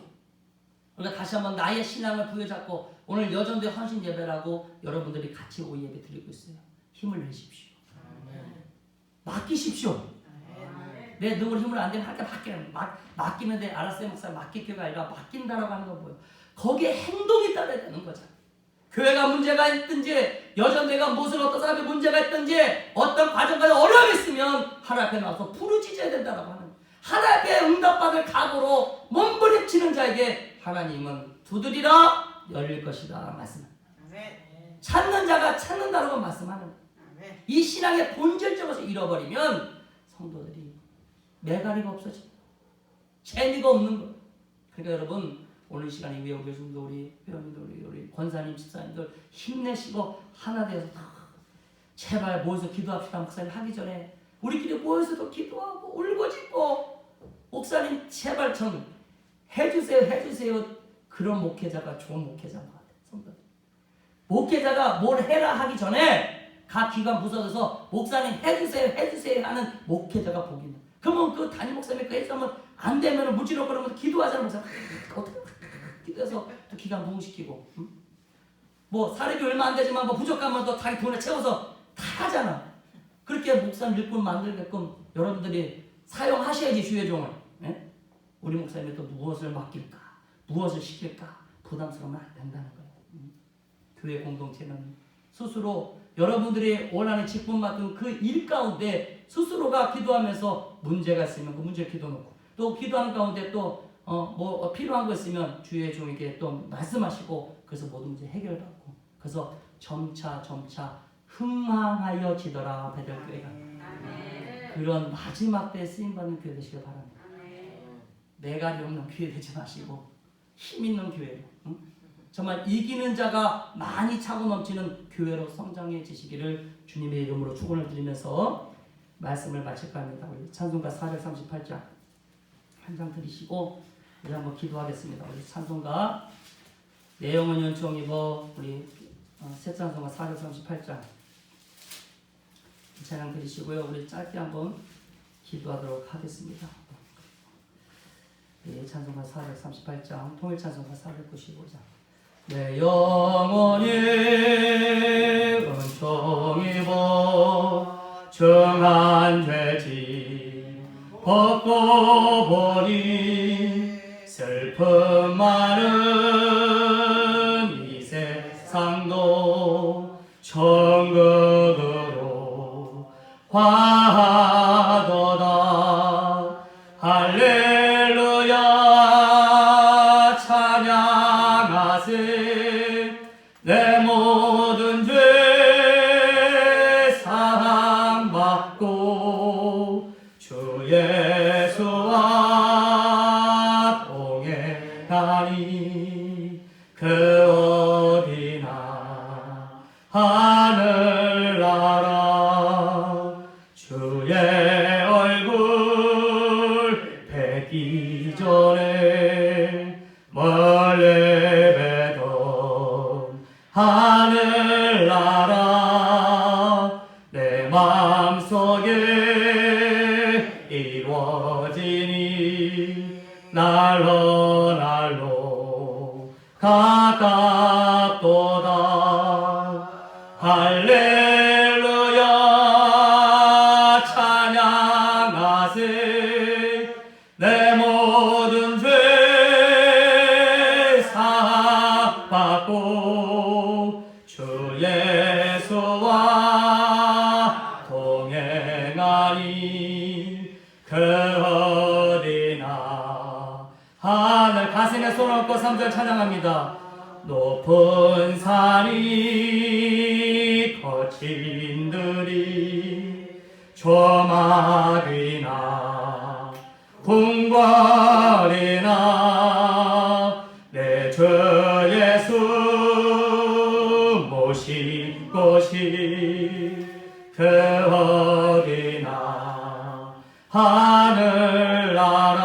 우리가 다시 한번 나의 신앙을 부여잡고 오늘 여전대 헌신 예배라고 여러분들이 같이 오후 예배 드리고 있어요. 힘을 내십시오. 맡기십시오. 내 누구를 힘을 안 되면 하나님께 맡기는데 알았어요 목사 맡기기가 아니라 맡긴다라고 하는 건 뭐예요? 거기에 행동이 따라야 되는 거잖아요. 교회가 문제가 있든지 여전대가 무슨 어떤 사람이 문제가 있든지 어떤 과정까지 어려움이 있으면 하나님 앞에 나와서 부르짖어야 된다라고 하는 거예요. 하나님 앞에 응답받을 각오로 몸부림치는 자에게 하나님은 두드리라 열릴 것이다 말씀합니다. 찾는 자가 찾는다라고 말씀하는 거예요. 이 신앙의 본질적으로 잃어버리면 성도들이 매가리가 없어집니다. 재미가 없는 거예요. 그러니까 여러분 오늘 시간에 위에 우리 교수님들, 우리 회원님들, 우리 권사님, 집사님들 힘내시고 하나 되어서 제발 모여서 기도합시다. 목사님 하기 전에 우리끼리 모여서도 기도하고 울고짖고 목사님 제발 좀 해주세요. 그런 목회자가 좋은 목회자인 것 같아요. 성도들. 목회자가 뭘 해라 하기 전에 각 기관 부서져서 목사님 해주세요 하는 목회자가 복이네. 그러면 그 담임 목사님이 그 해주면 안 되면 무지럭거리면서 기도하자는 목사님 어떻게 기도해서 또 기간 부흥시키고 뭐 사립이 얼마 안 되지만 뭐 부족하면 또 자기 돈에 채워서 다 하잖아. 그렇게 목사님 일꾼 만들게끔 여러분들이 사용하셔야지 주의종을. 예? 우리 목사님이 또 무엇을 맡길까 무엇을 시킬까 부담스러우면 안 된다는 거예요. 교회 공동체는 스스로 여러분들이 원하는 직분 맡은 그 일 가운데 스스로가 기도하면서 문제가 있으면 그 문제를 기도놓고 또 기도하는 가운데 또 뭐 필요한 거 있으면 주의 종에게 또 말씀하시고 그래서 모든 문제 해결받고 그래서 점차 흥망하여지더라 베들교회가 그런 마지막 때 쓰임받는 교회 되시길 바랍니다. 매갈이 없는 교회 되지 마시고 힘 있는 교회로 정말 이기는 자가 많이 차고 넘치는 교회로 성장해지시기를 주님의 이름으로 축원을 드리면서 말씀을 마칠까 합니다. 우리 찬송가 438장 한 장 드리시고 우리 한번 기도하겠습니다. 우리 찬송가 내용은 연총 입어 우리 새 찬송가 438장 찬양 드리시고요. 우리 짧게 한번 기도하도록 하겠습니다. 네, 찬송가 438장 통일 찬송가 495장 내 영혼이 은총 입어 정한 죄짐 벗고 보니 슬픔 많은 이 세상도 천국으로 화하도다 할렐루야 찬양하세 내 모든 죄 사함받고 주 예수와 동행하니 그 어디나 하늘나라 주의 얼굴 뵙기 전에 멀리 뵈던 하늘나라 내 맘속에 이루어지니 날로 가깝도다 할렐루야 찬양하세 내 모든 죄 사함받고 주 어디나 하늘 가슴에 손을 얹고 3절 찬양합니다. 높은 산이 거친 들이 조막이나 궁궐이나 내 주 예수 모신 곳이 그 어디나 하늘나라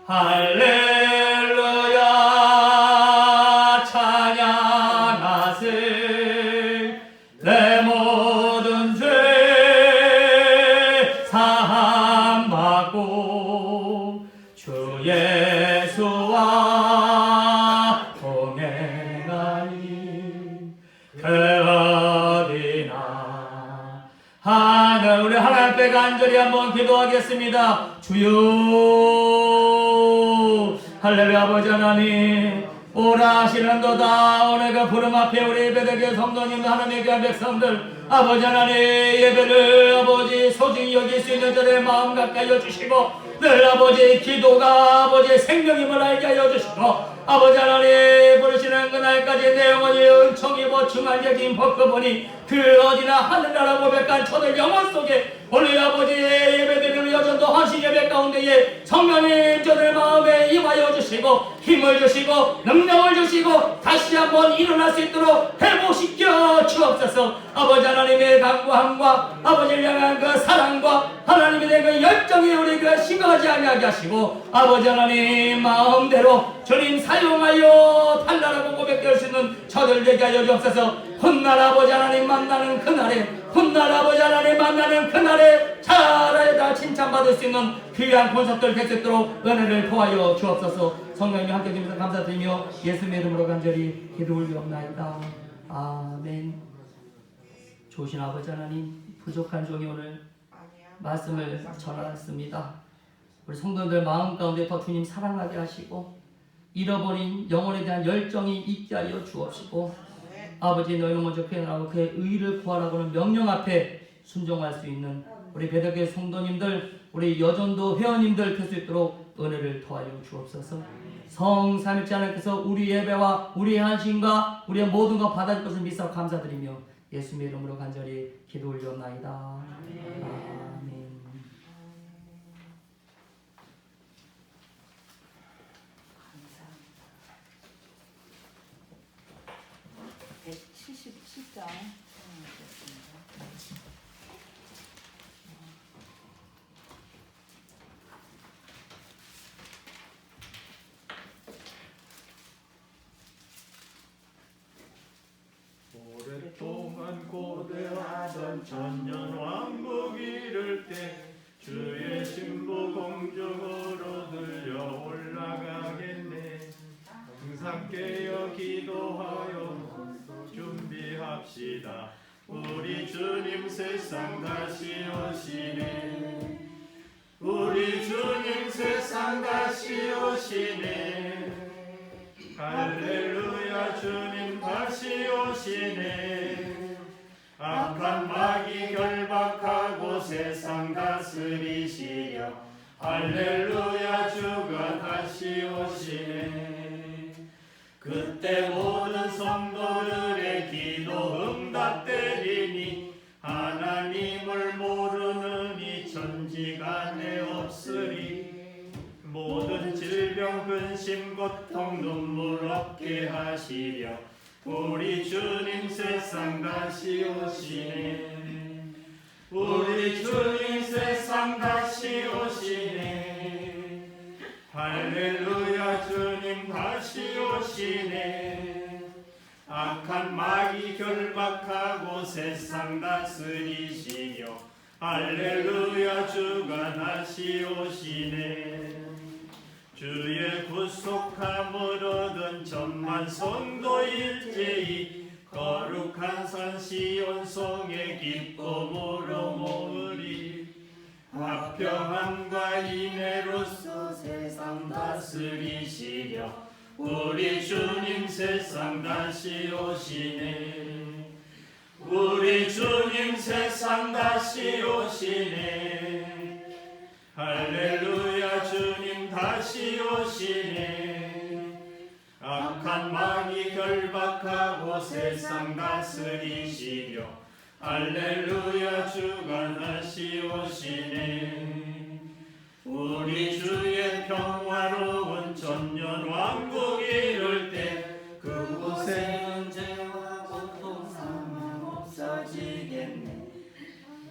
할렐루야 찬양하세 내 모든 죄 사함받고 주 예수와 동행하니 그 어디나 하늘 우리 하나님 앞에 간절히 한번 기도하겠습니다. 주여 할렐루야 아버지 하나님 오라 하시는도다. 오늘 그 부름 앞에 우리 예배드린 성도님들 하나님의 귀한 백성들 아버지 하나님 예배를 아버지 소중히 여길 수 있는 자들의 마음 가까이 해주시고 늘 아버지 기도가 아버지 생명임을 알게 하여 주시고 아버지 하나님 부르시는 그날까지 내 영혼이 은총이 보충할 여긴 벗겨보니 그 어디나 하늘나라 고백한 초대 영혼 속에 오늘 아버지의 예배드리는 여전도 헌신 예배 가운데에 성령님 저들 마음에 임하여 주시고 힘을 주시고 능력을 주시고 다시 한번 일어날 수 있도록 회복시켜 주옵소서. 아버지 하나님의 강구함과 아버지를 향한 그 사랑과 하나님에 대한 그 열정이 우리 그 식어가지 아니하게 하시고 아버지 하나님 마음대로 주님 사용하여 달라라고 고백할 수 있는 저들 되게 하여 주옵소서. 훗날 아버지 하나님 만나는 그날에 훗날 아버지 하나님 만나는 그날에 잘하여다 칭찬받을 수 있는 귀한 콘서트를 될 수 있도록 은혜를 도와여 주옵소서. 성령님 함께 주셔서 감사드리며 예수님의 이름으로 간절히 기도 올리옵나이다. 아멘. 좋으신 아버지 하나님 부족한 종이 오늘 말씀을 전하였습니다. 우리 성도들 마음 가운데 더 주님 사랑하게 하시고 잃어버린 영혼에 대한 열정이 있게 하여 주옵시고 아버지 너희는 먼저 표현하고 그의 의를 구하라고는 명령 앞에 순종할 수 있는 우리 배덕교회 성도님들 우리 여전도 회원님들 될 수 있도록 은혜를 더하여 주옵소서. 성삼일째 하나님께서 우리 예배와 우리의 한심과 우리의 모든 것 받아줄 것을 믿사 감사드리며 예수님의 이름으로 간절히 기도 올리옵나이다. 아멘. 177장 오랫동안 고대하던 천년왕국 이를 때 주의 신부 공중으로 들려 올라가겠네. 항상 깨어 기도하여 준비합시다. 우리 주님 세상 다시 오시네. 우리 주님 세상 다시 오시네. 할렐루야 주님 다시 오시네. 악한 마귀 결박하고 세상 다스리시려. 할렐루야 주가 다시 오시네. 그때 모든 성도들의 기도 응답되리니 하나님을 모르는 이 천지간에 없으리. 모든 질병 근심 고통 눈물 없게 하시려. 우리 주님 세상 다시 오시네. 우리 주님 세상 다시 오시네. 할렐루야 주님 다시 오시네. 악한 마귀 결박하고 세상 다스리시며 할렐루야 주가 다시 오시네. 주의 구속함을 얻은 천만 성도 일제히 거룩한 산 시온성에 기쁨으로 모으리. 화평함과 인애로서 세상 다스리시려. 우리 주님 세상 다시 오시네. 우리 주님 세상 다시 오시네. 할렐루야 주님 다시 오시네. 악한 마귀 결박하고 세상 다스리시려 할렐루야 주가 다시 오시네. 우리 주의 평화로운 천년 왕국 이룰 때 그곳에는 죄와 고통 삶은 없어지겠네.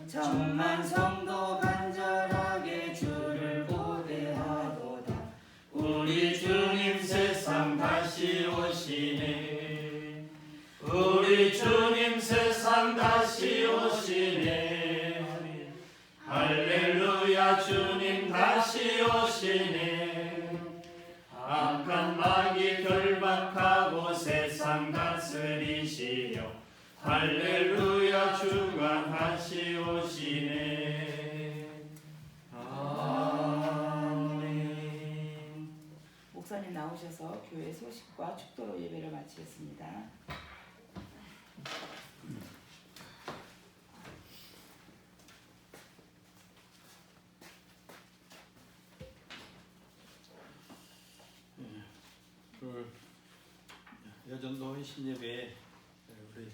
천만 성도 간절하게 주를 고대하도다. 우리 주님 세상 다시 오시네. 우리 주님 세상 다시 오시네. 할렐루야 주님 다시 오시네. 악한 마귀 결박하고 세상 다스리시려 할렐루야 주가 다시 오시네. 아멘. 목사님 나오셔서 교회 소식과 축도로 예배를 마치겠습니다. 여전도 헌신 예배에 우리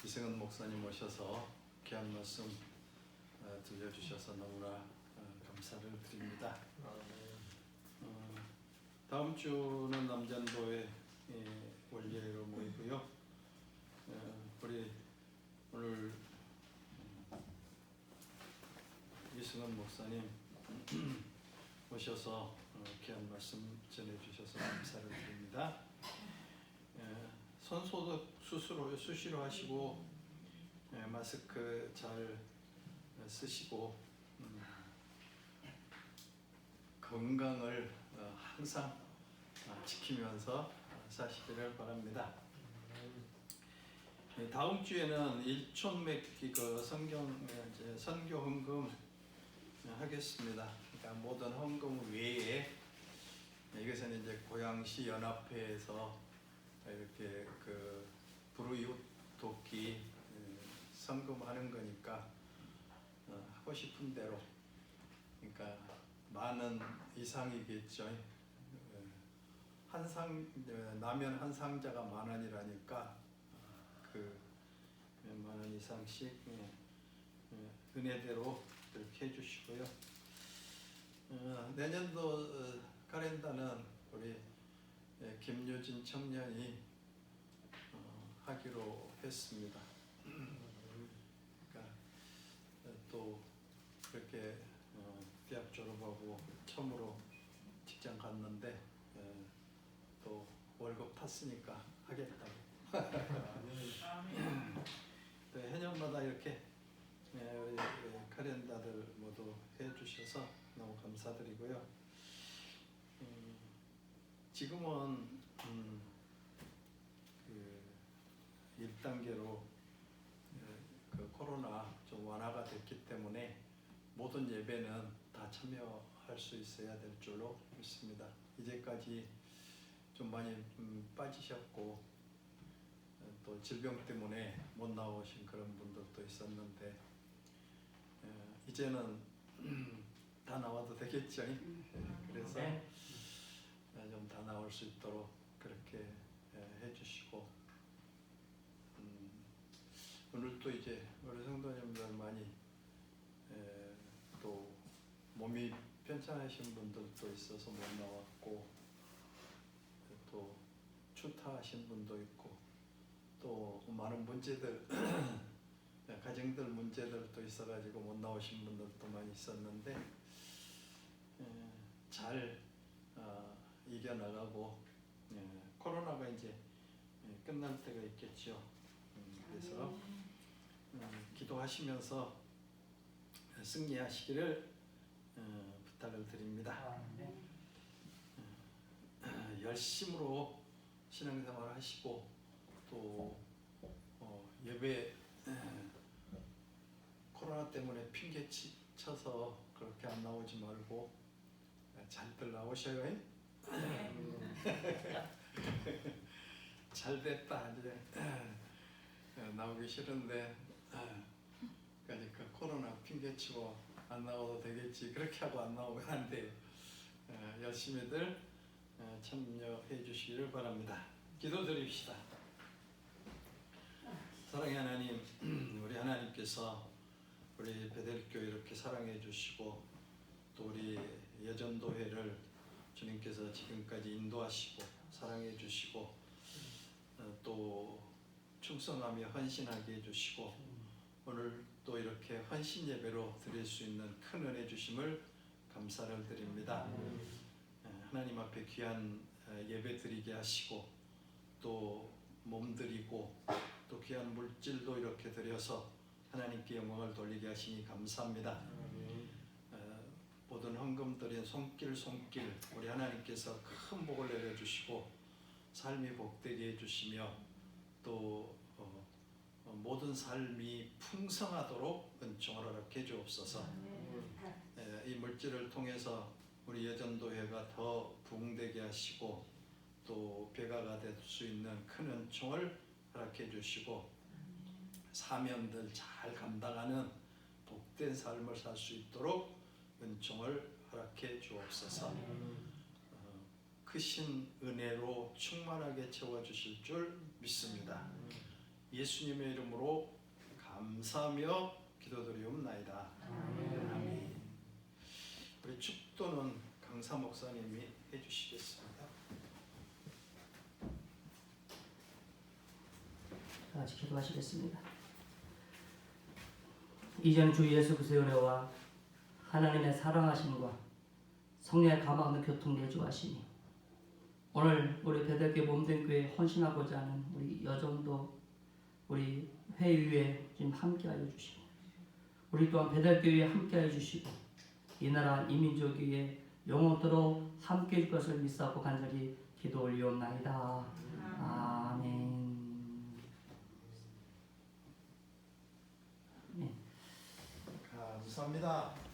이승은 목사님 오셔서 귀한 말씀 들려주셔서 너무나 감사를 드립니다. 다음 주는 남전도의 원례로 모이고요. 우리 오늘 이승은 목사님 오셔서 귀한 말씀 전해주셔서 감사를 드립니다. 손소독 수시로 하시고 마스크 잘 쓰시고 건강을 항상 지키면서 사시기를 바랍니다. 다음 주에는 일촌맥기 성경 선교 헌금 하겠습니다. 그러니까 모든 헌금 외에 이것은 이제 고양시 연합회에서 이렇게 불우이웃 돕기 헌금하는 거니까 하고 싶은 대로, 그러니까 만원 이상이겠죠. 라면 한 상자가 10,000원이라니까 만원 이상씩 은혜대로 이렇게 해주시고요. 내년도 카렌다는 우리 김유진 청년이 하기로 했습니다. 그러니까 또 그렇게 대학 졸업하고 처음으로 직장 갔는데 또 월급 탔으니까 하겠다고. 해년마다 이렇게 카렌다들 모두 해주셔서 너무 감사드리고요. 지금은 1단계로 코로나 좀 완화가 됐기 때문에 모든 예배는 다 참여할 수 있어야 될 줄로 믿습니다. 이제까지 좀 많이 빠지셨고 또 질병 때문에 못 나오신 그런 분들도 있었는데 이제는 다 나와도 되겠죠. 그래서 좀 다 나올 수 있도록 그렇게 해주시고, 오늘 또 이제 우리 성도님들 많이 또 몸이 편찮으신 분들도 있어서 못 나왔고, 또 추타하신 분도 있고, 또 많은 문제들 가정들 문제들도 있어가지고 못 나오신 분들도 많이 있었는데 잘 이겨나가고 코로나가 이제 끝날 때가 있겠죠. 그래서 기도하시면서 승리하시기를 부탁을 드립니다. 열심으로 신앙생활 하시고 또 예배 코로나 때문에 핑계 쳐서 그렇게 안 나오지 말고 잘들 나오셔요. 잘 됐다 이제 나오기 싫은데 그러니까 코로나 핑계 치고 안 나와도 되겠지 그렇게 하고 안 나오면 안 돼요. 열심히들 참여해 주시기를 바랍니다. 기도드립시다. 사랑의 하나님, 우리 하나님께서 우리 베델교회 이렇게 사랑해 주시고 또 우리 여전도회를 주님께서 지금까지 인도하시고 사랑해 주시고 또 충성하며 헌신하게 해주시고 오늘 또 이렇게 헌신 예배로 드릴 수 있는 큰 은혜 주심을 감사를 드립니다. 하나님 앞에 귀한 예배 드리게 하시고 또 몸드리고 또 귀한 물질도 이렇게 드려서 하나님께 영광을 돌리게 하시니 감사합니다. 모든 헌금 드린 손길 우리 하나님께서 큰 복을 내려주시고 삶이 복되게 해주시며 또 모든 삶이 풍성하도록 은총을 허락해 주옵소서. 이 물질을 통해서 우리 여전도회가 더 부흥되게 하시고 또 배가가 될 수 있는 큰 은총을 허락해 주시고 사명들 잘 감당하는 복된 삶을 살 수 있도록 은총을 허락해 주옵소서. 크신 은혜로 충만하게 채워주실 줄 믿습니다. 예수님의 이름으로 감사하며 기도드리옵나이다. 아멘. 우리 축도는 강사 목사님이 해주시겠습니다. 같이 기도하시겠습니다. 이전 주 예수 그리스도의 은혜와 하나님의 사랑하심과 성령의 감화하는 교통 내주하시니 오늘 우리 베델교회 몸된 교회에 헌신하고자 하는 우리 여정도 우리 회의에 지금 함께하여 주시고 우리 또한 베델교회에 함께하여 주시고 이 나라 이 민족 위에 영원토록 함께해 줄 것을 믿사옵고 간절히 기도 올리옵나이다. 아멘. 감사합니다.